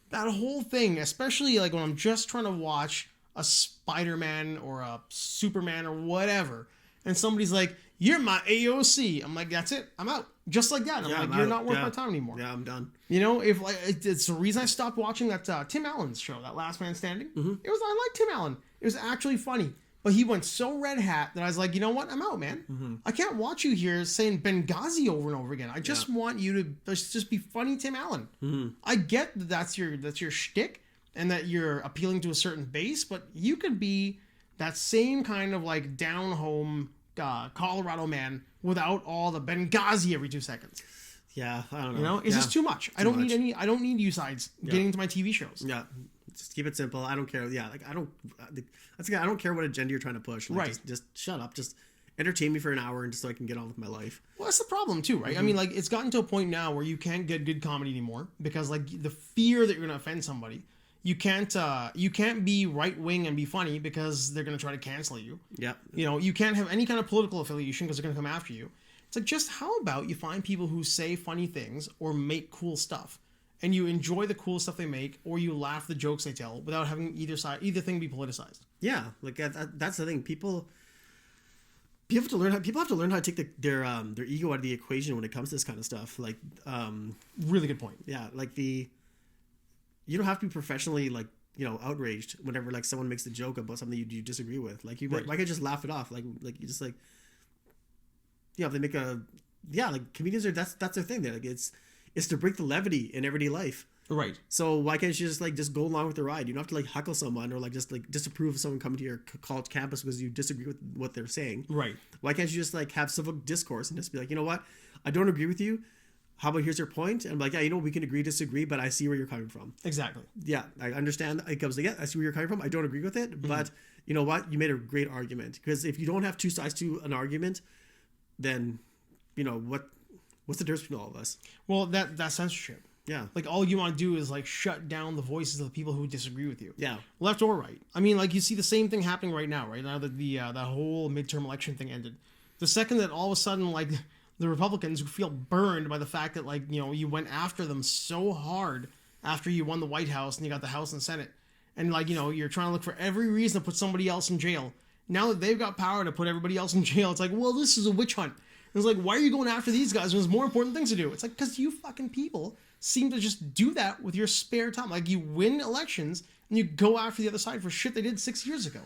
that whole thing, especially when I'm just trying to watch a Spider-Man or a Superman or whatever, and somebody's like, "You're my AOC," I'm like, "That's it, I'm out." Just like that, "You're not worth my time anymore." Yeah, I'm done. If it's the reason I stopped watching that Tim Allen's show, that Last Man Standing. Mm-hmm. I like Tim Allen. It was actually funny. But he went so red hat that I was like, you know what? I'm out, man. Mm-hmm. I can't watch you here saying Benghazi over and over again. I just want you to just be funny, Tim Allen. Mm-hmm. I get that that's your shtick and that you're appealing to a certain base, but you could be that same kind of down home Colorado man without all the Benghazi every 2 seconds. Yeah, I don't know. It's just too much. I don't need you sides getting into my TV shows. Yeah. Just keep it simple. I don't care. Yeah, I don't care what agenda you're trying to push. Right. Just shut up. Just entertain me for an hour and just so I can get on with my life. Well, that's the problem too, right? Mm-hmm. I mean, it's gotten to a point now where you can't get good comedy anymore because the fear that you're gonna offend somebody. You can't be right wing and be funny because they're gonna try to cancel you. Yeah. You can't have any kind of political affiliation because they're gonna come after you. It's just how about you find people who say funny things or make cool stuff. And you enjoy the cool stuff they make, or you laugh at the jokes they tell without having either thing be politicized. Yeah, that's the thing. People have to learn how to take their ego out of the equation when it comes to this kind of stuff. Really good point. Yeah, you don't have to be professionally outraged whenever someone makes a joke about something you disagree with. Why can't you just laugh it off? You just if they make comedians are that's their thing. It's to break the levity in everyday life. Right. So why can't you just go along with the ride? You don't have to heckle someone or disapprove of someone coming to your college campus because you disagree with what they're saying. Right. Why can't you just have civil discourse and just be you know what? I don't agree with you. how about here's your point? And I'm like, yeah, we can agree, disagree, but I see where you're coming from. Exactly. Yeah, I understand. It comes like, yeah, I see where you're coming from. I don't agree with it, but you know what? You made a great argument. Because if you don't have two sides to an argument, then, what's the difference between all of us? Well, that's censorship. Yeah. Like, all you want to do is, like, shut down the voices of the people who disagree with you. Yeah. Left or right. I mean, like, you see the same thing happening right now that that whole midterm election thing ended. The second that all of a sudden, like, the Republicans feel burned by the fact that, like, you went after them so hard after you won the White House and you got the House and Senate. And, like, you're trying to look for every reason to put somebody else in jail. Now that they've got power to put everybody else in jail, it's like, well, this is a witch hunt. And it's like, why are you going after these guys when there's more important things to do? It's like, because you fucking people seem to just do that with your spare time. Like, you win elections and you go after the other side for shit they did 6 years ago.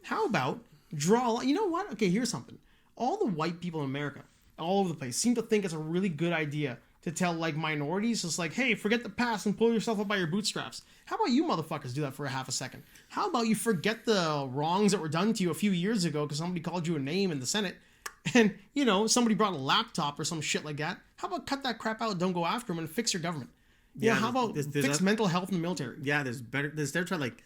How about draw... You know what? Okay, here's something. All the white people in America, all over the place, seem to think it's a really good idea to tell, like, minorities, just like, hey, forget the past and pull yourself up by your bootstraps. How about you motherfuckers do that for a half a second? How about you forget the wrongs that were done to you a few years ago because somebody called you a name in the Senate and, somebody brought a laptop or some shit like that? How about cut that crap out, don't go after them, and fix your government? Yeah, how about fix mental health in the military? Yeah, they're trying to, like,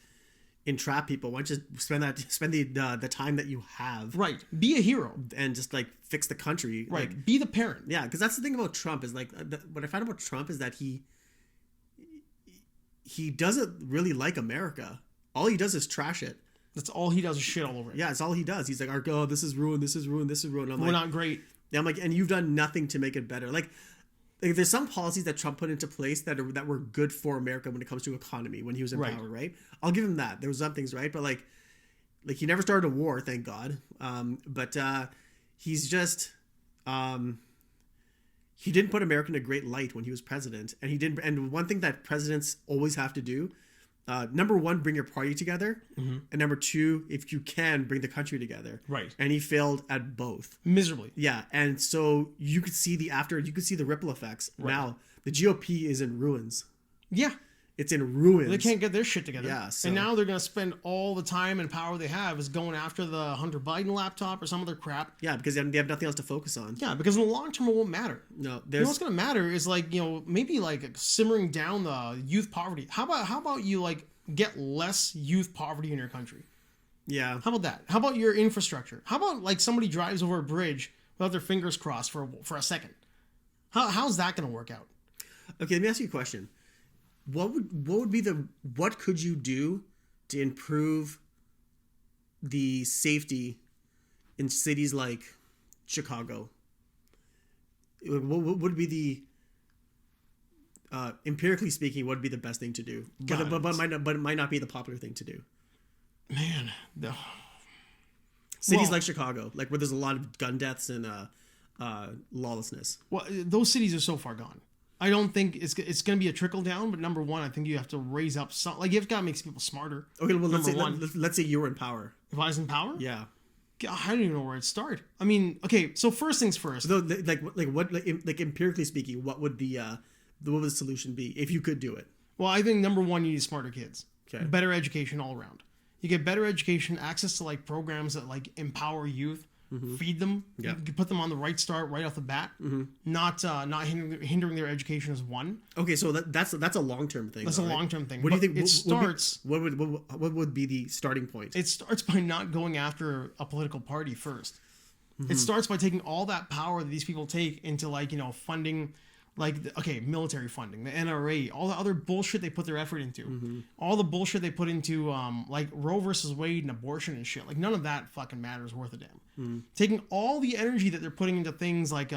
entrap people. Why don't you just spend the time that you have? Right. Be a hero. And just, like, fix the country. Right. Like, be the parent. Yeah, because that's the thing about Trump is, like, what I find about Trump is that he doesn't really like America. All he does is trash it. That's all he does is shit all over it. Yeah, it's all he does. He's like, oh, this is ruined, this is ruined, this is ruined. We're not great. Yeah, I'm like, and you've done nothing to make it better. Like there's some policies that Trump put into place that were good for America when it comes to economy when he was in power, right? I'll give him that. There was some things, right? But like he never started a war, thank God. But he's just he didn't put America in a great light when he was president, and he didn't. And one thing that presidents always have to do, number one, bring your party together, and number two, if you can, bring the country together. Right. And he failed at both miserably. Yeah, and so you could see the ripple effects. Right. Now the GOP is in ruins. Yeah. It's in ruins. They can't get their shit together. Yeah, so. And now they're going to spend all the time and power they have is going after the Hunter Biden laptop or some other crap. Yeah, because they have nothing else to focus on. Yeah, because in the long term, it won't matter. No, what's going to matter is like, maybe like simmering down the youth poverty. How about you like get less youth poverty in your country? Yeah. How about that? How about your infrastructure? How about like somebody drives over a bridge without their fingers crossed for a second? How's that going to work out? Okay, let me ask you a question. What could you do to improve the safety in cities like Chicago? What would be the empirically speaking, what would be the best thing to do? But it might not be the popular thing to do. Man, cities like Chicago, like where there's a lot of gun deaths and lawlessness. Well, those cities are so far gone. I don't think it's going to be a trickle down, but number one, I think you have to raise up some. Like, you've got to make people smarter. Okay, well, let's say you were in power. If I was in power? Yeah. God, I don't even know where to start. I mean, okay, so first things first. So, like empirically speaking, what would the solution be if you could do it? Well, I think number one, you need smarter kids. Okay. Better education all around. You get better education, access to like programs that like empower youth. Feed them. Yeah. You put them on the right start right off the bat. Not hindering their education is one. Okay, so that's a long-term thing. That's a long-term thing. What do you think? It starts. What would be the starting point? It starts by not going after a political party first. It starts by taking all that power that these people take into like funding. Like, military funding, the NRA, all the other bullshit they put their effort into. All the bullshit they put into, like, Roe versus Wade and abortion and shit. Like, none of that fucking matters worth a damn. Taking all the energy that they're putting into things like,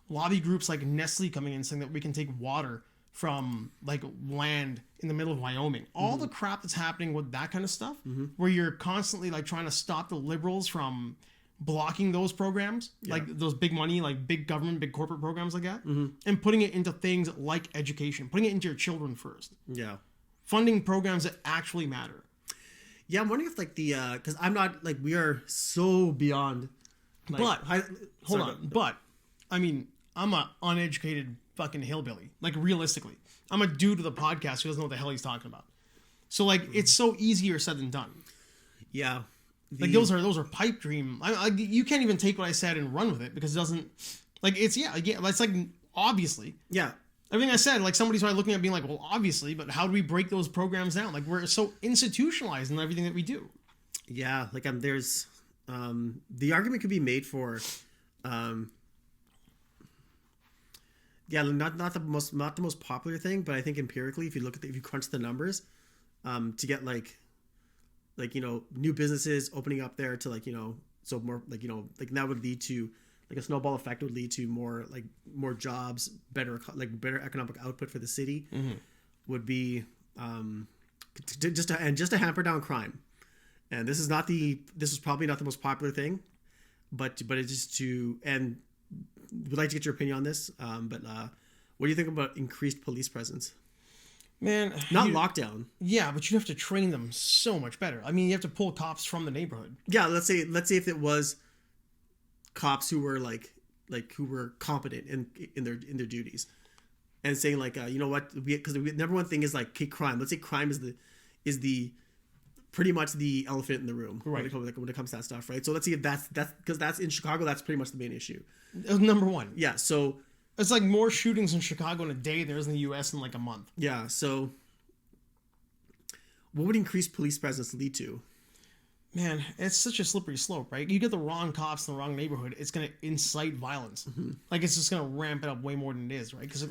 lobby groups like Nestle coming in saying that we can take water from, like, land in the middle of Wyoming. All the crap that's happening with that kind of stuff, where you're constantly, like, trying to stop the liberals from blocking those programs, like those big money, like big government, big corporate programs like that, and putting it into things like education, putting it into your children first. Yeah. Funding programs that actually matter. Yeah, I'm wondering if like because I'm not like we are so beyond. Like, but I mean, I'm an uneducated fucking hillbilly. Like realistically, I'm a dude with a podcast who doesn't know what the hell he's talking about. So like, it's so easier said than done. Yeah. Like those are pipe dream. You can't even take what I said and run with it because it doesn't. Like it's like obviously. Yeah. Everything I said, like somebody started looking at being like, well, obviously, but how do we break those programs down? Like we're so institutionalized in everything that we do. Yeah, like there's the argument could be made for yeah, not the most popular thing, but I think empirically, if you crunch the numbers, to get like new businesses opening up there to so more like that would lead to like a snowball effect would lead to more jobs, better economic output for the city, would be just to hamper down crime. And this is probably not the most popular thing, but it's just and would like to get your opinion on this. But what do you think about increased police presence? Man, not lockdown. Yeah, but you have to train them so much better. I mean, you have to pull cops from the neighborhood. Yeah, let's say if it was cops who were who were competent in their duties, and saying you know what, because the number one thing is crime. Let's say crime is the pretty much the elephant in the room, right? When it comes to that stuff, right? So let's see if that's because that's in Chicago. That's pretty much the main issue. It was number one. Yeah, so it's like more shootings in Chicago in a day than there is in the U.S. in like a month. Yeah, so what would increased police presence lead to? Man, it's such a slippery slope, right? You get the wrong cops in the wrong neighborhood, it's going to incite violence. Like it's just going to ramp it up way more than it is, right? Because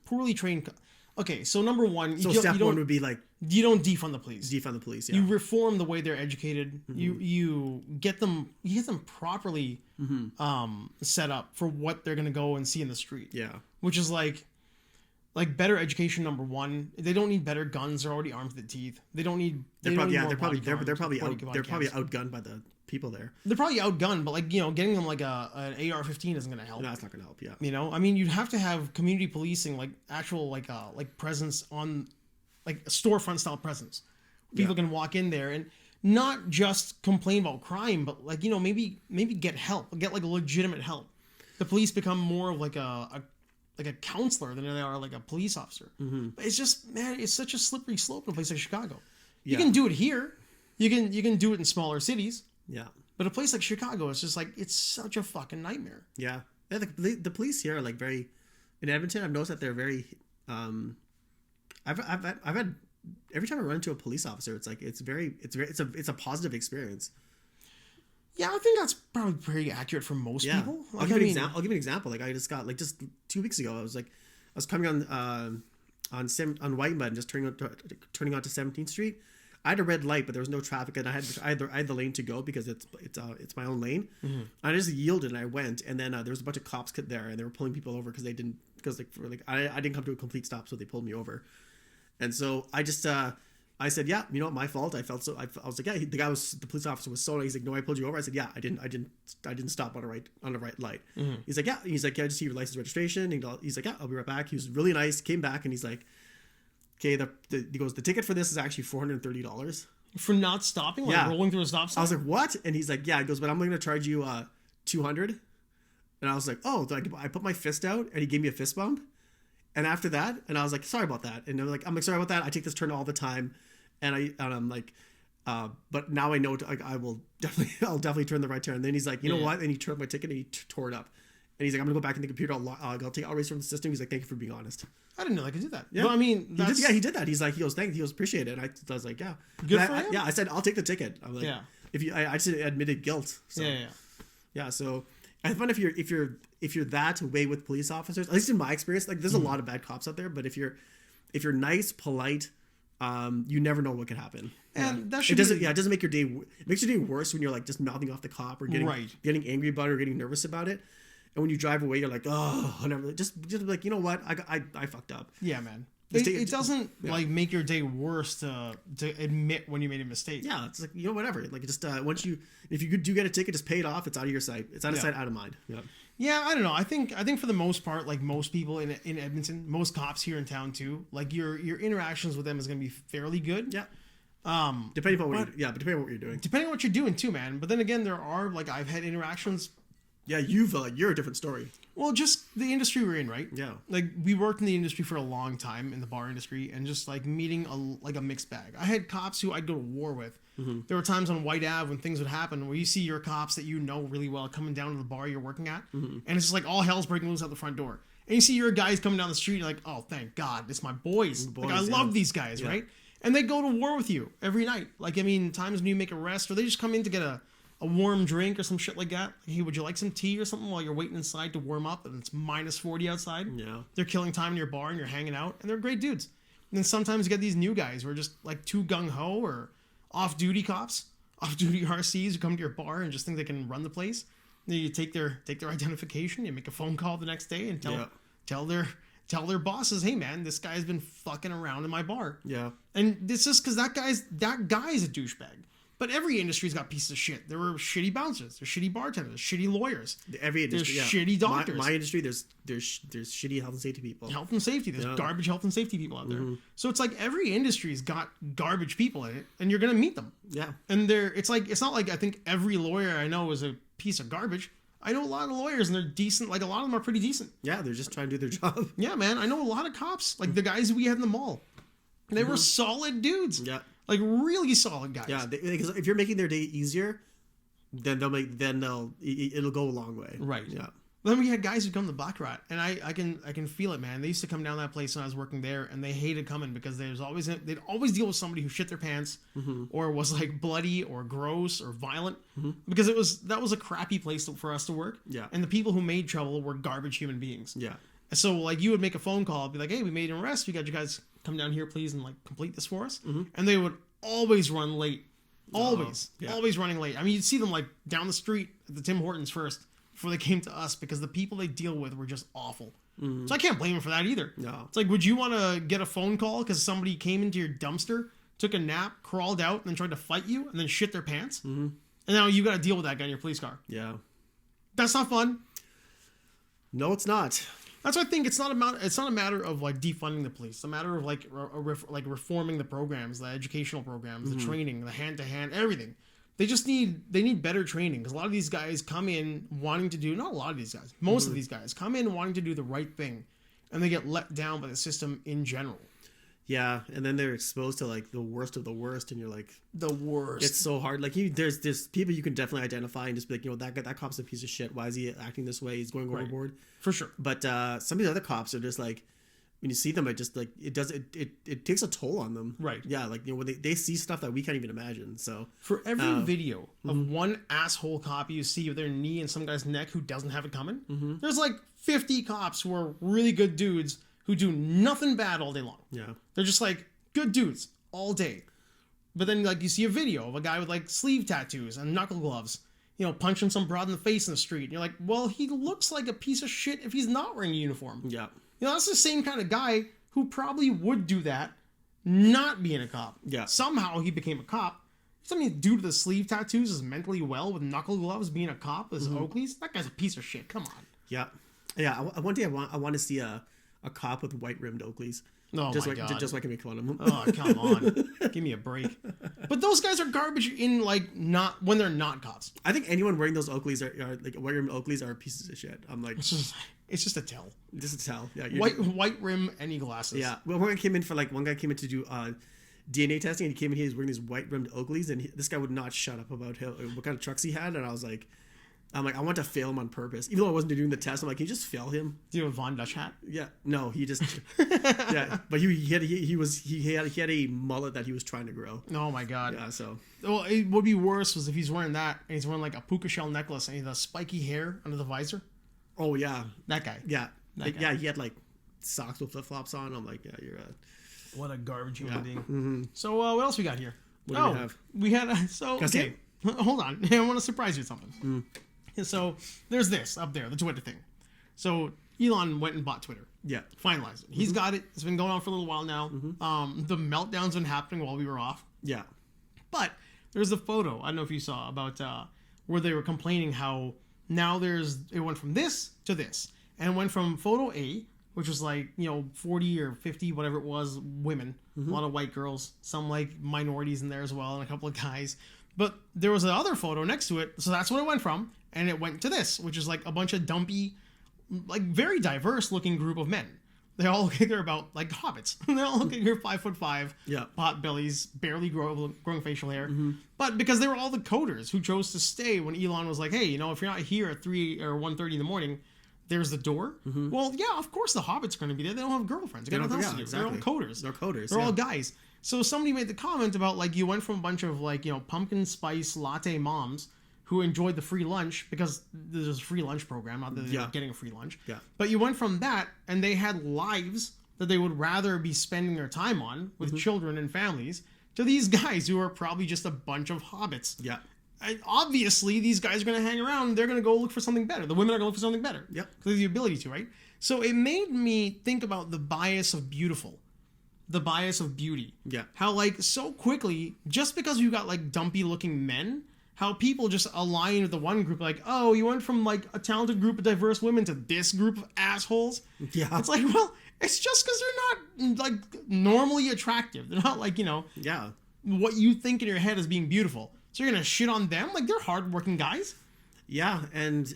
poorly trained. Okay, so number one, step one would be you don't defund the police. Defund the police. Yeah. You reform the way they're educated. You get them properly set up for what they're gonna go and see in the street. Yeah, which is like better education. Number one, they don't need better guns. They're already armed to the teeth. They don't need. They're probably outgunned by the people there. They're probably outgunned, but getting them an AR-15 isn't gonna help. No, it's not gonna help. Yeah. I mean, you'd have to have community policing, actual presence on a storefront style presence. People can walk in there and not just complain about crime, but maybe get help, get legitimate help. The police become more of a counselor than they are a police officer. But it's just, man, it's such a slippery slope in a place like Chicago. You can do it here. You can do it in smaller cities. Yeah. But a place like Chicago, it's just it's such a fucking nightmare. Yeah. Yeah, the police here are very, in Edmonton, I've noticed that they're very, I've had, every time I run into a police officer, it's a positive experience. Yeah, I think that's probably pretty accurate for most people. I'll give you an example. I just got just 2 weeks ago, I was coming on Whitemud and just turning onto 17th Street. I had a red light, but there was no traffic, and I had the lane to go because it's my own lane. I just yielded and I went, and then there was a bunch of cops there, and they were pulling people over because I didn't come to a complete stop, so they pulled me over. And so I said, yeah, my fault. I was like, yeah, the police officer was so nice. He's like, no, I pulled you over. I said, yeah, I didn't stop on the right light. He's like, yeah. He's like, yeah, I just see your license registration. And he's like, yeah, I'll be right back. He was really nice. Came back and he's like, okay, he goes, the ticket for this is actually $430 for not stopping, rolling through a stop sign. I was like, what? And he's like, yeah. He goes, but I'm going to charge you $200. And I was like, oh, I put my fist out and he gave me a fist bump. And after that, and I was like, sorry about that. And I'm like, sorry about that. I take this turn all the time. And I'm like, but now I know I'll definitely turn the right turn. And then he's like, you know what? And he turned my ticket and he tore it up. And he's like, I'm gonna go back in the computer. I'll erase from the system. He's like, thank you for being honest. I didn't know I could do that. Yeah, but I mean, he did that. He goes, thank you. He goes, appreciate it. And I was like, yeah, good for him. Yeah, I said, I'll take the ticket. I'm like, I just admitted guilt. So, yeah. So I find if you're that way with police officers, at least in my experience, there's a lot of bad cops out there. But if you're nice, polite, you never know what could happen. And that it doesn't make your day. It makes your day worse when you're just mouthing off the cop or getting angry about it or getting nervous about it. And when you drive away, you're like, oh, whatever. Just like, you know what? I fucked up. Yeah, man. It doesn't make your day worse to admit when you made a mistake. Yeah, it's like, whatever. If you do get a ticket, just pay it off. It's out of your sight. It's out of sight, out of mind. Yeah. Yeah, I don't know. I think for the most part, most people in Edmonton, most cops here in town too, your interactions with them is going to be fairly good. Yeah. Depending on what you're doing. Depending on what you're doing too, man. But then again, there are I've had interactions. Yeah, you're a different story. Well, just the industry we're in, right? Yeah. We worked in the industry for a long time in the bar industry, and just meeting a mixed bag. I had cops who I'd go to war with. Mm-hmm. There were times on White Ave when things would happen where you see your cops that you know really well coming down to the bar you're working at, and it's just all hell's breaking loose out the front door. And you see your guys coming down the street, you're like, oh, thank God, it's my boys. Like, I love these guys, right? And they go to war with you every night. Like, I mean, times when you make a rest, or they just come in to get a warm drink or some shit like that. Hey, would you like some tea or something while you're waiting inside to warm up and it's minus 40 outside? Yeah. They're killing time in your bar and you're hanging out, and they're great dudes. And then sometimes you get these new guys who are just like too gung-ho, or off-duty cops, off-duty RCs who come to your bar and just think they can run the place. And then you take their identification, you make a phone call the next day and tell their bosses, hey man, this guy's been fucking around in my bar. Yeah. And it's just because that guy's a douchebag. But every industry's got pieces of shit. There were shitty bouncers, there's shitty bartenders, shitty lawyers. Every industry, there's shitty doctors. My industry, there's shitty health and safety people. Health and safety, there's garbage health and safety people out there. So it's like every industry's got garbage people in it, and you're gonna meet them. Yeah. And it's not like I think every lawyer I know is a piece of garbage. I know a lot of lawyers, and they're decent. Like, a lot of them are pretty decent. Yeah, they're just trying to do their job. Yeah, man. I know a lot of cops, like the guys we had in the mall. They were solid dudes. Yeah. Like, really solid guys. Yeah, because if you're making their day easier, then it'll go a long way. Right. Yeah. Then we had guys who come to Baccarat, and I can feel it, man. They used to come down that place when I was working there, and they hated coming because they'd always deal with somebody who shit their pants, or was like bloody or gross or violent, because that was a crappy place for us to work. Yeah. And the people who made trouble were garbage human beings. Yeah. So like, you would make a phone call, be like, hey, we made an arrest. We got you guys come down here, please, and like complete this for us. And they would always run late. Always running late. I mean, you'd see them like down the street at the Tim Hortons first before they came to us, because the people they deal with were just awful. So I can't blame them for that either. No. It's like, would you want to get a phone call because somebody came into your dumpster, took a nap, crawled out, and then tried to fight you, and then shit their pants? And now you got to deal with that guy in your police car. Yeah. That's not fun. No, it's not. That's why I think it's not a matter of like defunding the police. It's a matter of like reforming the programs, the educational programs, the training, the hand-to-hand, everything. They need better training, because a lot of these guys come in wanting to do, not a lot of these guys, most of these guys come in wanting to do the right thing, and they get let down by the system in general. Yeah, and then they're exposed to like the worst of the worst, and you're like, the worst. It's so hard. Like, there's people you can definitely identify and just be like, you know, that cop's a piece of shit. Why is he acting this way? He's going overboard. For sure. But some of these other cops are just like, when you see them, it just like it takes a toll on them. Right. Yeah, like, you know, when they see stuff that we can't even imagine. So for every video of one asshole cop you see with their knee in some guy's neck who doesn't have it coming, there's like 50 cops who are really good dudes who do nothing bad all day long. Yeah. They're just like good dudes all day. But then like you see a video of a guy with like sleeve tattoos and knuckle gloves, you know, punching some broad in the face in the street. And you're like, well, he looks like a piece of shit if he's not wearing a uniform. Yeah. You know, that's the same kind of guy who probably would do that, not being a cop. Yeah. Somehow he became a cop. Something dude with the sleeve tattoos is mentally well with knuckle gloves being a cop as Oakley's. That guy's a piece of shit. Come on. Yeah. Yeah. One day I want to see a cop with white rimmed Oakleys. Oh just my like, God. Just so I can make fun of them. Oh, come on. Give me a break. But those guys are garbage in like not when they're not cops. I think anyone wearing those Oakleys are like white rimmed Oakleys are pieces of shit. I'm like, it's just a tell. Just a tell. Yeah. White rim, any glasses. Yeah. Well, one guy came in to do DNA testing, and he came in. He was wearing these white rimmed Oakleys, and this guy would not shut up about what kind of trucks he had. And I was like, I want to fail him on purpose, even though I wasn't doing the test. I'm like, can you just fail him? Do you have a Von Dutch hat? Yeah, no, he just yeah, but he had a mullet that he was trying to grow. Oh my God. Yeah, so well, it would be worse was if he's wearing that and he's wearing like a puka shell necklace and he has spiky hair under the visor. Oh yeah, that guy. Yeah, yeah, he had like socks with flip flops on. I'm like, yeah, you're what a garbage human being. So what else we got here? What do we have? We had okay. Hold on, I want to surprise you with something. So there's this up there, the Twitter thing. So Elon went and bought Twitter. Yeah. Finalized it. He's got it. It's been going on for a little while now. The meltdown's been happening while we were off. Yeah. But there's a photo, I don't know if you saw, about where they were complaining how now it went from this to this. And it went from photo A, which was like, 40 or 50, whatever it was, women. A lot of white girls. Some like minorities in there as well, and a couple of guys. But there was another photo next to it, so that's what it went from, and it went to this, which is like a bunch of dumpy, like very diverse looking group of men. They're about like hobbits. They all look like they're 5'5", pot bellies, barely growing facial hair. But because they were all the coders who chose to stay when Elon was like, hey, if you're not here at 3 or 1:30 in the morning, there's the door. Well, yeah, of course the hobbits are going to be there. They don't have girlfriends. They got nothing else to do. Exactly. They're all coders. They're coders. They're all guys. So somebody made the comment about like you went from a bunch of like, you know, pumpkin spice latte moms who enjoyed the free lunch because there's a free lunch program, not that they're getting a free lunch. Yeah. But you went from that and they had lives that they would rather be spending their time on with children and families to these guys who are probably just a bunch of hobbits. Yeah. And obviously, these guys are going to hang around. They're going to go look for something better. The women are going to look for something better. Yep. Because they have the ability to, right? So it made me think about the bias of beautiful. The bias of beauty. Yeah. How, like, so quickly, just because you got, like, dumpy-looking men, how people just align with the one group, like, oh, you went from, like, a talented group of diverse women to this group of assholes. Yeah. It's like, well, it's just because they're not, like, normally attractive. They're not, like, you know, what you think in your head as being beautiful. So you're going to shit on them? Like, they're hardworking guys. Yeah, and,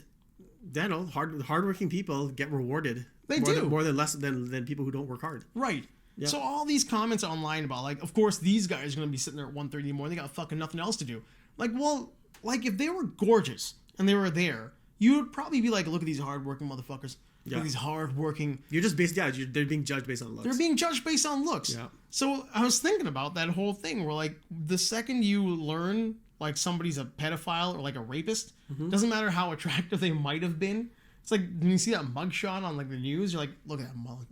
you know, hardworking people get rewarded. They do. More than less than people who don't work hard. Right. Yeah. So all these comments online about, like, of course, these guys are going to be sitting there at 1:30 in the morning. They got fucking nothing else to do. Like, well, like, if they were gorgeous and they were there, you would probably be like, look at these hardworking motherfuckers. Look at these hardworking... You're just based... Yeah, they're being judged based on looks. They're being judged based on looks. Yeah. So I was thinking about that whole thing where, like, the second you learn, like, somebody's a pedophile or, like, a rapist, doesn't matter how attractive they might have been. It's like, when you see that mugshot on, like, the news, you're like, look at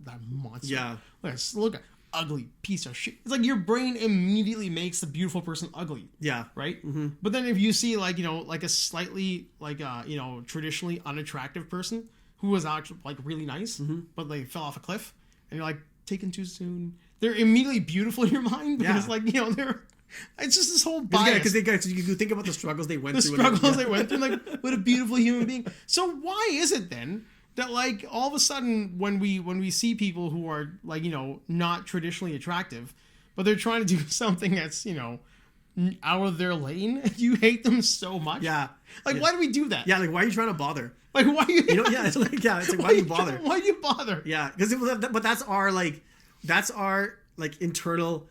that monster. Yeah. Look at ugly piece of shit. It's like your brain immediately makes the beautiful person ugly. Yeah. Right? But then if you see, like, you know, like a slightly, like, you know, traditionally unattractive person who was actually, like, really nice, but they fell off a cliff, and you're like, taken too soon. They're immediately beautiful in your mind because, like, you know, they're... It's just this whole bias. Because you think about the struggles they went through. The struggles they went through, like, what a beautiful human being. So why is it then that, like, all of a sudden when we see people who are, like, you know, not traditionally attractive, but they're trying to do something that's, you know, out of their lane, you hate them so much? Yeah. Like, why do we do that? Yeah, like, why are you trying to bother? Like, why you... You know, yeah, it's like, why do you bother? Why do you bother? Yeah, but that's our internal...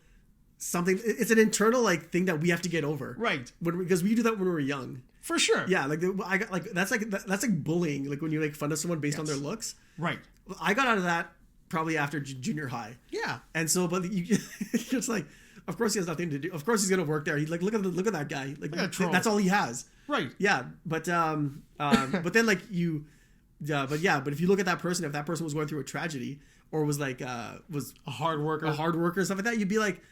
something. It's an internal like thing that we have to get over, right? Because we do that when we were young, for sure. Yeah, like I got like that's like bullying, like when you make fun of someone based on their looks, right? I got out of that probably after junior high. Yeah, and so but you it's like, of course he has nothing to do. Of course he's gonna work there. He's like, look at that guy. Like that's all he has. Right. Yeah, but but then like you, but if you look at that person, if that person was going through a tragedy or was like was a hard worker, and stuff like that, you'd be like.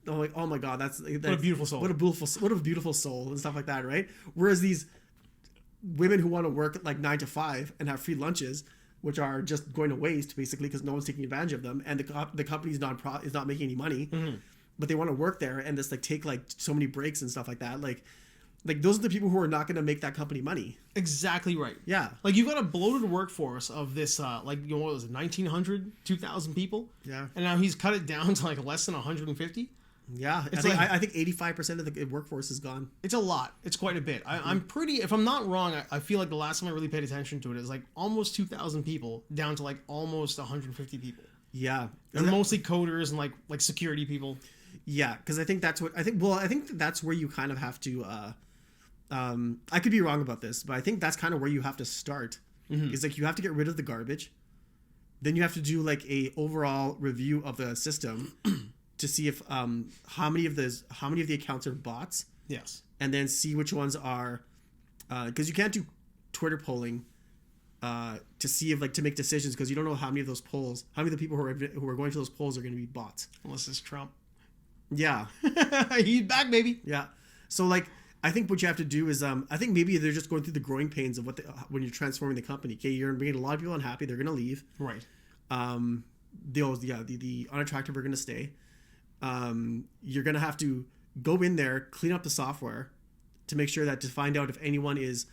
Oh, like, oh my God, that's what a beautiful soul. What a beautiful soul and stuff like that, right? Whereas these women who want to work like 9 to 5 and have free lunches, which are just going to waste basically because no one's taking advantage of them, and the company's is not making any money, but they want to work there and just like take like so many breaks and stuff like that, like those are the people who are not going to make that company money. Exactly right. Yeah. Like you've got a bloated workforce of this, like, you know, what was it, 1,900, 2,000 people? Yeah. And now he's cut it down to like less than 150. Yeah, I think 85% of the workforce is gone. It's a lot. It's quite a bit. I'm pretty, if I'm not wrong, I feel like the last time I really paid attention to it is like almost 2,000 people down to like almost 150 people. Yeah. And mostly coders and like security people. Yeah, because I think that's where you kind of have to, I could be wrong about this, but I think that's kind of where you have to start. Is like you have to get rid of the garbage. Then you have to do like a overall review of the system. To see if how many of the accounts are bots. Yes. And then see which ones are, because you can't do Twitter polling to see if like to make decisions because you don't know how many of those polls, how many of the people who are going to those polls are going to be bots. Unless it's Trump. Yeah. He's back, baby. Yeah. So like I think what you have to do is I think maybe they're just going through the growing pains of when you're transforming the company. Okay, you're making a lot of people unhappy. They're going to leave. Right. The unattractive are going to stay. You're going to have to go in there, clean up the software to make sure that to find out if anyone is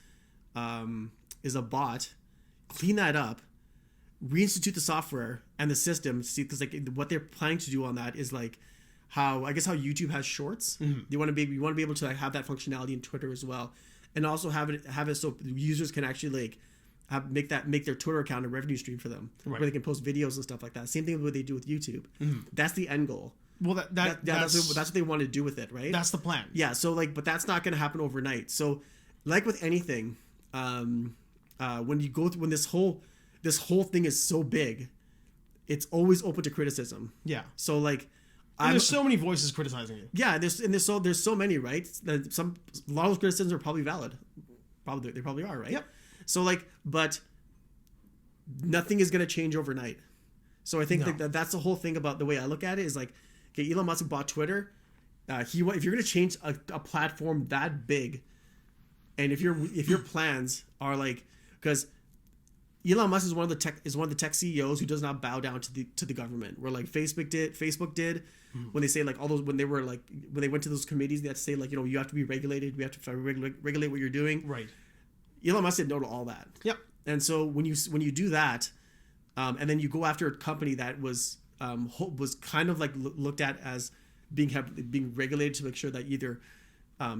a bot, clean that up, reinstitute the software and the system. See, because like what they're planning to do on that is like how YouTube has shorts. You want to be able to like, have that functionality in Twitter as well, and also have it so users can actually like make their Twitter account a revenue stream for them, where they can post videos and stuff like that. Same thing with what they do with YouTube. That's the end goal. Well, that's what they want to do with it, right? That's the plan. Yeah. So like, but that's not going to happen overnight. So, like with anything, when you go through, when this whole this whole thing is so big, it's always open to criticism. Yeah. So like, there's so many voices criticizing you. Yeah, there's so many, right? A lot of those criticisms are probably valid. They probably are, right? Yep. So like, but nothing is going to change overnight. So I think that's the whole thing about the way I look at it is like, okay, Elon Musk bought Twitter. If you're going to change a platform that big, and if your plans are like, because Elon Musk is one of the tech CEOs who does not bow down to the government. Where like Facebook did when they say like all those when they went to those committees, they had to say like, you have to be regulated. We have to regulate what you're doing. Right. Elon Musk said no to all that. Yep. And so when you do that, and then you go after a company that was kind of like looked at as being regulated to make sure that either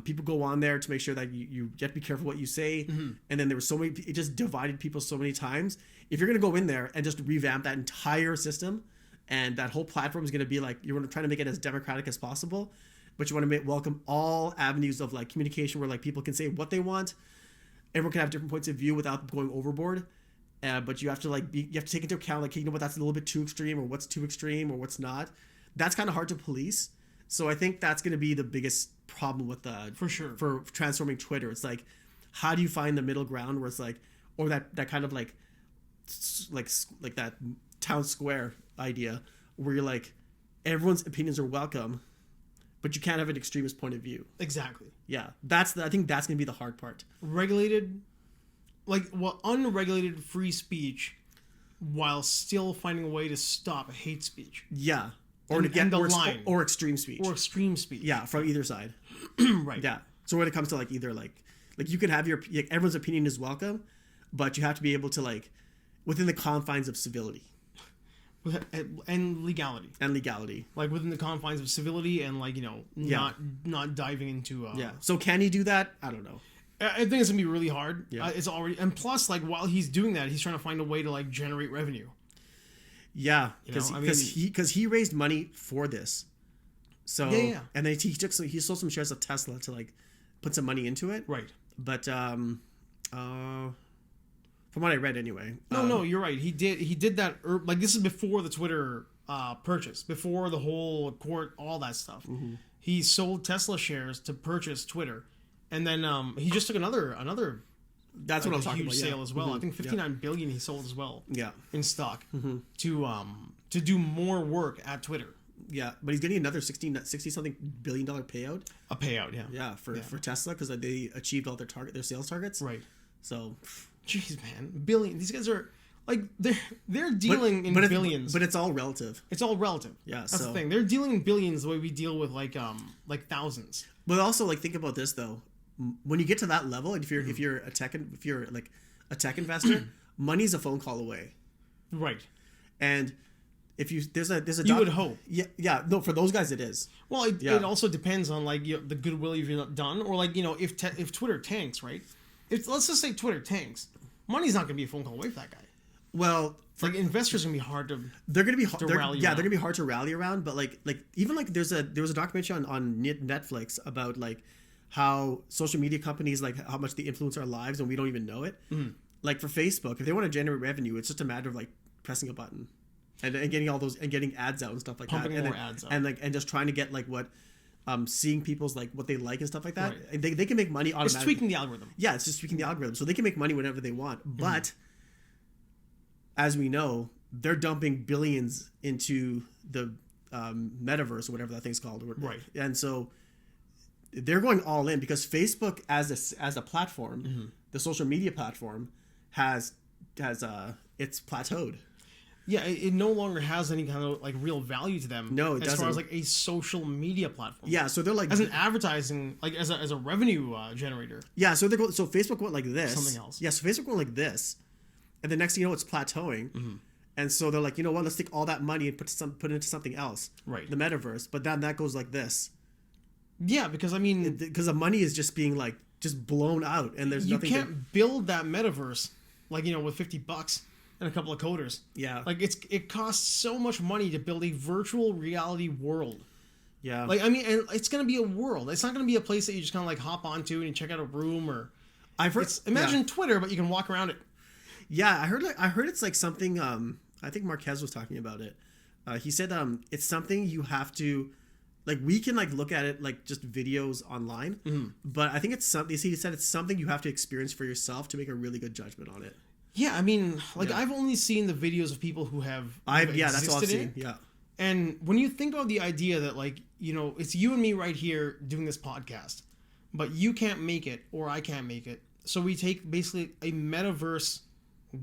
people go on there to make sure that you have to be careful what you say, and then there was it just divided people so many times. If you're gonna go in there and just revamp that entire system, and that whole platform is gonna be like, you're gonna try to make it as democratic as possible, but you want to welcome all avenues of like communication where like people can say what they want. Everyone can have different points of view without going overboard, but you have to take into account like, what, that's a little bit too extreme, or what's too extreme, or what's not. That's kind of hard to police. So I think that's going to be the biggest problem with for transforming Twitter. It's like, how do you find the middle ground where it's like, or that kind of like that town square idea where you're like, everyone's opinions are welcome, but you can't have an extremist point of view. Exactly. Yeah, I think that's going to be the hard part. Unregulated free speech, while still finding a way to stop hate speech. Yeah, or to get the line, or extreme speech, Yeah, from either side. Right. Yeah. So when it comes to like either like you could have everyone's opinion is welcome, but you have to be able to like within the confines of civility. And legality. Like within the confines of civility and like, not diving into... So can he do that? I don't know. I think it's going to be really hard. Yeah. It's already... And plus, like, while he's doing that, he's trying to find a way to, like, generate revenue. Yeah. Because he raised money for this. So... Yeah. And then he sold some shares of Tesla to, like, put some money into it. Right. But, from what I read, anyway. No, you're right. He did that. Like, this is before the Twitter purchase, before the whole court, all that stuff. Mm-hmm. He sold Tesla shares to purchase Twitter, and then he just took another. That's what I was talking about. Sale as well. Mm-hmm. I think 59 billion he sold as well. Yeah. In stock to do more work at Twitter. Yeah, but he's getting another 60 something billion dollar payout. A payout, yeah. Yeah, for Tesla because they achieved all their sales targets. Right. So. Jeez, man, billion. These guys are like they're dealing in billions. But it's all relative. It's all relative. Yeah, that's the thing. They're dealing in billions the way we deal with like thousands. But also like think about this though. When you get to that level, if you're a tech investor, money's a phone call away. Right. And if there's a you would hope. Yeah. No, for those guys it is. Well, it also depends on like the goodwill you've done, or like if Twitter tanks, right? Let's just say Twitter tanks. Money's not going to be a phone call away for that guy. Well, like investors are going to be hard to. They're going to be rally. Yeah, they're going to be hard to rally around. But like even like there was a documentary on Netflix about like how social media companies like how much they influence our lives and we don't even know it. Mm. Like for Facebook, if they want to generate revenue, it's just a matter of like pressing a button and getting all those and getting ads out and stuff like Pumping that. More ads out. And just trying to get like what. Seeing people's like what they like and stuff like that, right. They can make money automatically. It's tweaking the algorithm. Yeah, it's just tweaking the algorithm, so they can make money whenever they want. But as we know, they're dumping billions into the metaverse or whatever that thing's called. Right. And so they're going all in because Facebook as a platform, the social media platform, has it's plateaued. Yeah, it no longer has any kind of like real value to them. No, it doesn't. As far as like a social media platform. Yeah, so they're like as an advertising, like as a revenue generator. Yeah, so Facebook went like this. Something else. Yeah, so Facebook went like this, and the next thing you know, it's plateauing, and so they're like, you know what? Let's take all that money and put it into something else. Right. The metaverse, but then that goes like this. Yeah, because I mean, because the money is just being like just blown out, and there's nothing. You can't build that metaverse like with $50. And a couple of coders. Yeah. Like it costs so much money to build a virtual reality world. Yeah. Like I mean, and it's gonna be a world. It's not gonna be a place that you just kind of like hop onto and you check out a room or. I've heard. Imagine Twitter, but you can walk around it. Yeah, I heard it's like something. I think Marquez was talking about it. He said it's something you have to, like, we can like look at it like just videos online, but I think it's something. He said it's something you have to experience for yourself to make a really good judgment on it. Yeah, I mean, like I've only seen the videos of people who have that's all I've seen. Yeah. And when you think of the idea that, like, you know, it's you and me right here doing this podcast, but you can't make it or I can't make it. So we take basically a metaverse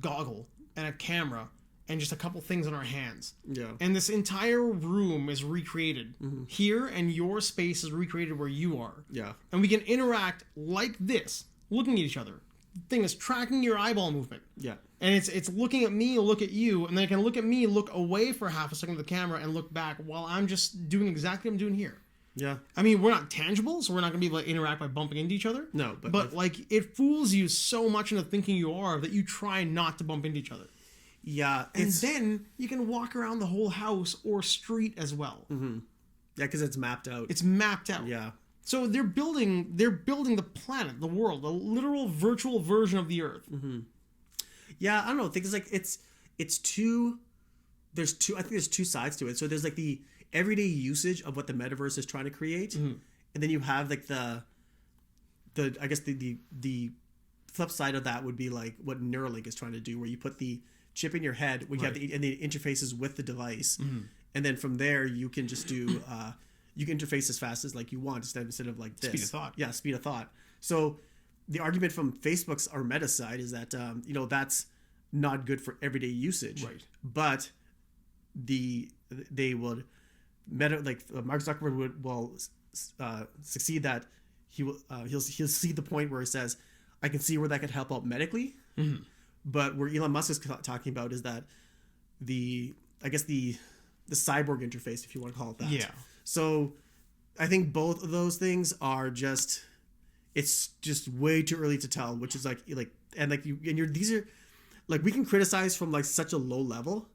goggle and a camera and just a couple things on our hands. Yeah. And this entire room is recreated here, and your space is recreated where you are. Yeah. And we can interact like this, looking at each other. The thing is tracking your eyeball movement. Yeah. And it's looking at me, look at you, and then it can look at me, look away for half a second of the camera, and look back while I'm just doing exactly what I'm doing here. Yeah. I mean, we're not tangible, so we're not going to be able to interact by bumping into each other. No, but like, it fools you so much into thinking you are that you try not to bump into each other. Yeah. And then you can walk around the whole house or street as well. Mm-hmm. Yeah, because it's mapped out. It's mapped out. Yeah. So they're building the planet, the world, a literal virtual version of the Earth. Mm-hmm. Yeah, I don't know. I think it's like it's two. I think there's two sides to it. So there's like the everyday usage of what the metaverse is trying to create, and then you have like the I guess the flip side of that would be like what Neuralink is trying to do, where you put the chip in your head, where you have and the interfaces with the device, and then from there you can just do you can interface as fast as like you want instead of like this. Speed of thought. Yeah, speed of thought. So the argument from Facebook's or Meta side is that that's not good for everyday usage. Right. But they would Mark Zuckerberg will succeed that he'll see the point where he says, I can see where that could help out medically. Mm-hmm. But where Elon Musk is talking about is that the cyborg interface, if you want to call it that. Yeah. So I think both of those things are it's just way too early to tell, which is these are like, we can criticize from like such a low level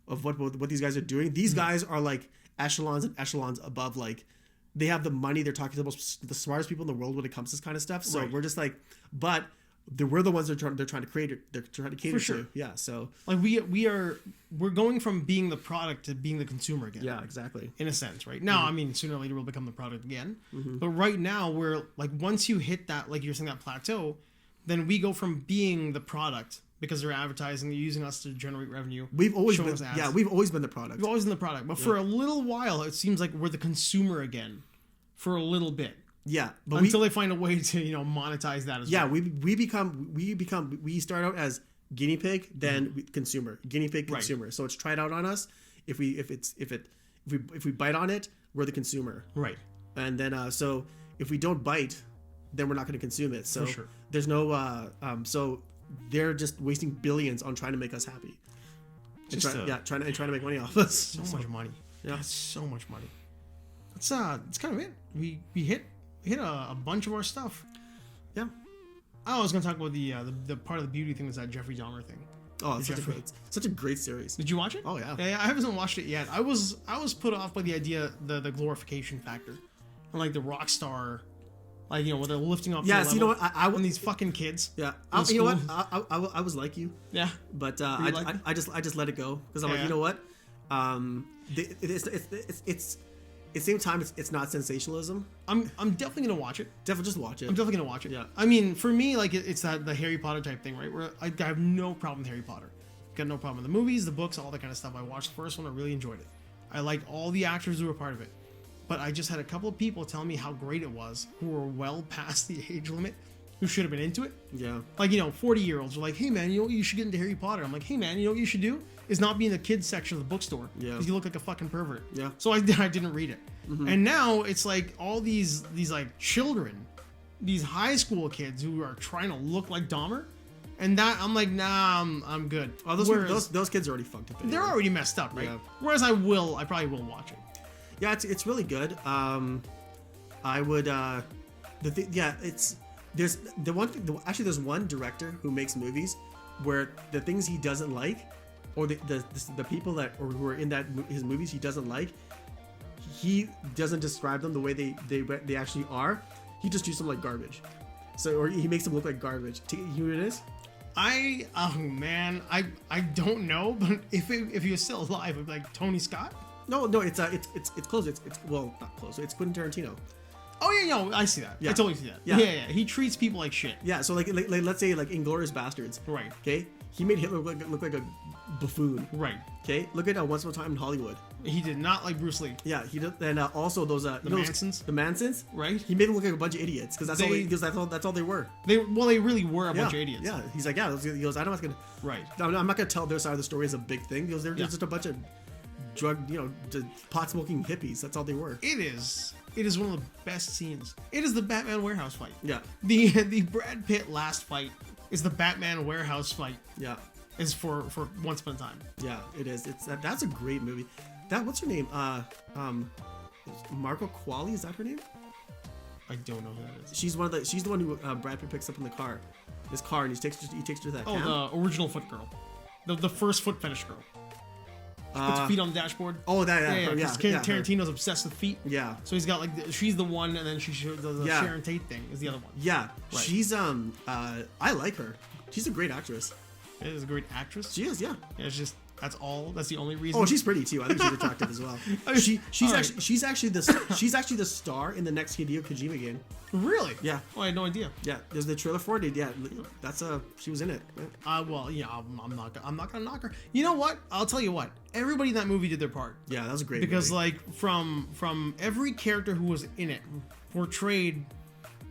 of what these guys are doing. These guys are like echelons and echelons above, like they have the money, they're talking to the smartest people in the world when it comes to this kind of stuff. So we're just like, but we're the ones they're trying to create it. They're trying to cater to. Yeah. So like we're going from being the product to being the consumer again. Yeah, exactly. In a sense, right? Now, I mean, sooner or later we'll become the product again. But right now we're like, once you hit that, like you're saying, that plateau, then we go from being the product because they're advertising, they're using us to generate revenue. We've always been the product. We've always been the product. But for a little while, it seems like we're the consumer again for a little bit. Yeah, but until they find a way to monetize that as well. Yeah, we start out as guinea pig, then consumer, guinea pig, consumer. Right. So it's tried out on us. If we bite on it, we're the consumer. Right. And then so if we don't bite, then we're not going to consume it. So for sure. There's no so they're just wasting billions on trying to make us happy. Trying to make money off us. So much money. Yeah, that's so much money. It's kind of it. We hit a bunch of our stuff. Yeah. I was going to talk about the part of the beauty thing was that Jeffrey Dahmer thing. Oh, it's such a great series. Did you watch it? Oh yeah. Yeah, I haven't watched it yet. I was put off by the idea, the glorification factor, and like the rock star, like where they're lifting up. Yeah, so you know what? I and these fucking kids. Yeah. You know what? I was like you. Yeah. But I just let it go because I'm like, you know what? It's at the same time, it's not sensationalism. I'm definitely gonna watch it. Definitely just watch it. I'm definitely gonna watch it. Yeah. I mean, for me, like it's that the Harry Potter type thing, right? Where I have no problem with Harry Potter. Got no problem with the movies, the books, all that kind of stuff. I watched the first one. I really enjoyed it. I liked all the actors who were part of it. But I just had a couple of people tell me how great it was who were well past the age limit, who should have been into it. Yeah. Like 40-year-olds are like, hey man, you know what, you should get into Harry Potter. I'm like, hey man, you know what you should do is not be in the kids section of the bookstore. Yeah. Because you look like a fucking pervert. Yeah. So I didn't read it. Mm-hmm. And now it's like all these like children, these high school kids who are trying to look like Dahmer, and that I'm like, nah, I'm good. Oh, those kids are already fucked up. Anyway. They're already messed up, right? Yeah. Whereas I probably will watch it. Yeah, it's really good. I would there's the one thing, actually there's one director who makes movies where the things he doesn't like, or the people that or who are in his movies he doesn't like, he doesn't describe them the way they actually are. He just treats them like garbage. So, or he makes them look like garbage. You know what it is? Oh man, I don't know, but if he was still alive, it'd be like Tony Scott. No, it's close. It's well, not close. It's Quentin Tarantino. Oh yeah, no, I see that. Yeah. I totally see that. Yeah. Yeah. He treats people like shit. Yeah, so like let's say like Inglourious Bastards. Right. Okay, he made Hitler look like a buffoon. Right. Okay, look at Once Upon a Time in Hollywood. He did not like Bruce Lee. Yeah, he did, and also those the Mansons. The Mansons. Right. He made them look like a bunch of idiots because that's all they were. They really were a bunch of idiots. Yeah, he's like, yeah. He goes, I'm not gonna. Right. I'm not gonna tell their side of the story as a big thing because they're just a bunch of drug, pot smoking hippies. That's all they were. It is one of the best scenes. It is the Batman warehouse fight. Yeah. The Brad Pitt last fight is the Batman warehouse fight. Yeah. Is for Once Upon a Time. Yeah, it is. That's a great movie. What's her name? Marco Qualley, is that her name? I don't know who that is. She's the one who Brad Pitt picks up in the car. His car, and he takes her to that camp. The original foot girl. The first foot fetish girl. She puts her feet on the dashboard. Oh, yeah. Tarantino's obsessed with feet. Yeah. So he's got like she's the one, and then the Sharon Tate thing is the other one. Yeah. Right. She's I like her. She's a great actress. She is a great actress. She is, yeah. Yeah, it's just that's the only reason. Oh, she's pretty too. I think she's attractive as well. She's actually the star in the next Hideo Kojima game. Really? Yeah. Oh, I had no idea. Yeah. There's the trailer for it. Yeah. She was in it. Well, yeah. I'm not gonna knock her. You know what? I'll tell you what. Everybody in that movie did their part. Yeah, that was a great because movie. like from every character who was in it portrayed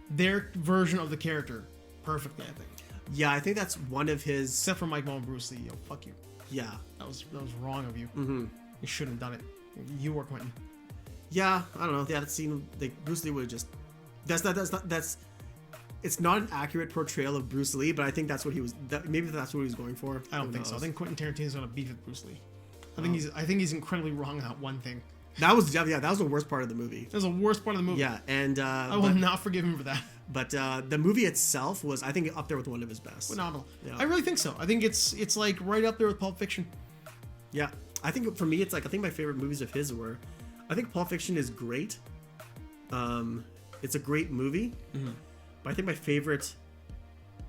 their version of the character perfectly. I think. Yeah, I think that's one of his. Except for Mike Mo and Bruce Lee. Yo, fuck you. Yeah. That was wrong of you. Mm-hmm. You shouldn't have done it. You were Quentin. Yeah, I don't know. Yeah, that scene, like Bruce Lee would just. It's not an accurate portrayal of Bruce Lee, but I think that's what he was. Maybe that's what he was going for. I don't think so. I think Quentin Tarantino's gonna beef with Bruce Lee. I think he's incredibly wrong on that one thing. That was the worst part of the movie. That was the worst part of the movie. Yeah, and I will not forgive him for that. But the movie itself was, I think, up there with one of his best. Phenomenal. Yeah. I really think so. I think it's like right up there with Pulp Fiction. Yeah, I think for me, it's like I think my favorite movies of his were, I think Pulp Fiction is great. It's a great movie, but I think my favorite.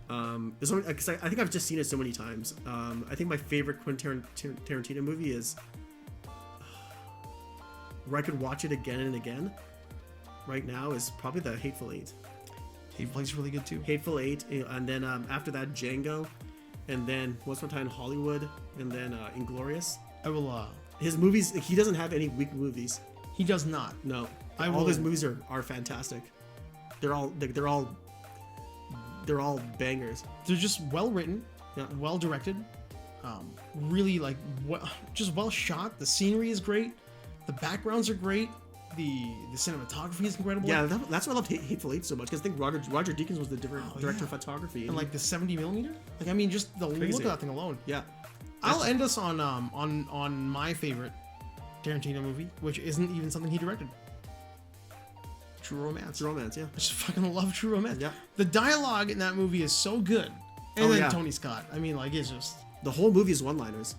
Because I think I've just seen it so many times. I think my favorite Quentin Tarantino movie is where I could watch it again and again. Right now is probably the Hateful Eight. Hateful Eight's really good too. Hateful Eight, and then after that Django, and then Once Upon a Time in Hollywood, and then Inglourious. I will. His movies, he doesn't have any weak movies. He does not. No, all his movies are fantastic. They're all bangers. They're just well written, Yeah. well directed, really like just well shot. The scenery is great. The backgrounds are great. The cinematography is incredible. Yeah, that's why I love Hateful Eight so much, because I think Roger Deakins was the director of photography. And like the 70mm. Like I mean, just the Crazy. look of that thing alone. Yeah. I'll end us on my favorite Tarantino movie, which isn't even something he directed. True Romance. It's romance, yeah. I just fucking love True Romance. Yeah. The dialogue in that movie is so good. And Oh, then yeah. Tony Scott. I mean, like, it's just The whole movie is one-liners.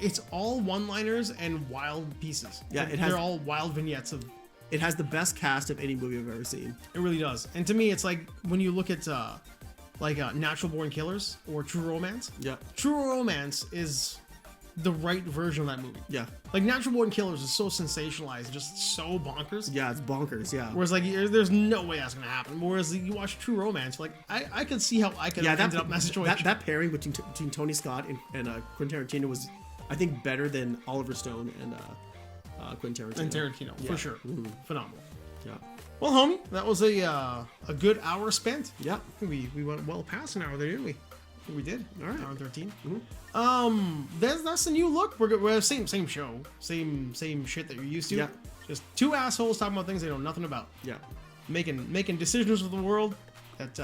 it's all one-liners and wild pieces. Yeah, Like, it has- they're all wild vignettes of. It has the best cast of any movie I've ever seen. It really does. And to me, it's like when you look at Natural Born Killers or True Romance. Yeah. True Romance is the right version of that movie. Yeah. Like Natural Born Killers is so sensationalized, just so bonkers. Yeah, it's bonkers, yeah. Whereas like there's no way that's gonna happen. Whereas you watch True Romance, like I could see how I could have ended up in that situation. That pairing between Tony Scott and Quentin Tarantino was, I think, better than Oliver Stone and Quentin Tarantino. And Tarantino, Yeah. for sure. Mhm. Phenomenal. Yeah. Well, homie, that was a good hour spent. Yeah. I think we went well past an hour there, didn't we? I think we did. All right. Hour and 13. Mhm. That's the new look. We're same show, same shit that you're used to. Yeah. Just two assholes talking about things they know nothing about, Yeah. making decisions with the world that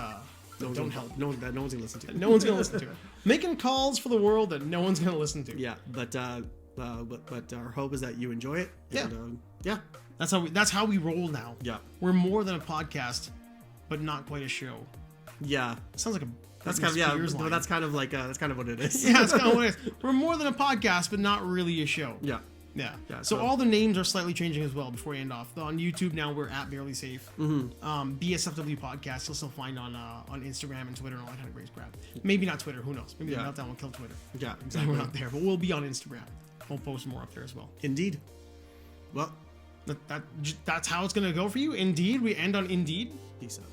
don't help. No one's gonna listen to. No one's gonna listen to. Making calls for the world that no one's gonna listen to. Yeah, but our hope is that you enjoy it. Yeah. And, yeah. That's how we roll now. Yeah. We're more than a podcast, but not quite a show. Yeah. Sounds like a That's Britney kind of yeah. Spears line. That's kind of like that's kind of what it is. Yeah, that's kind of what it is. We're more than a podcast, but not really a show. Yeah. Yeah. Yeah, So so- all the names are slightly changing as well before we end off. On YouTube now we're at Barely Safe. BSFW podcast you'll still find on Instagram and Twitter and all that kind of great crap. Maybe not Twitter. Who knows? Maybe the Yeah. meltdown will kill Twitter. Yeah, We're exactly. not there, but we'll be on Instagram. We'll post more up there as well. Indeed. Well, That's how it's gonna go for you. Indeed, we end on Indeed. peace out.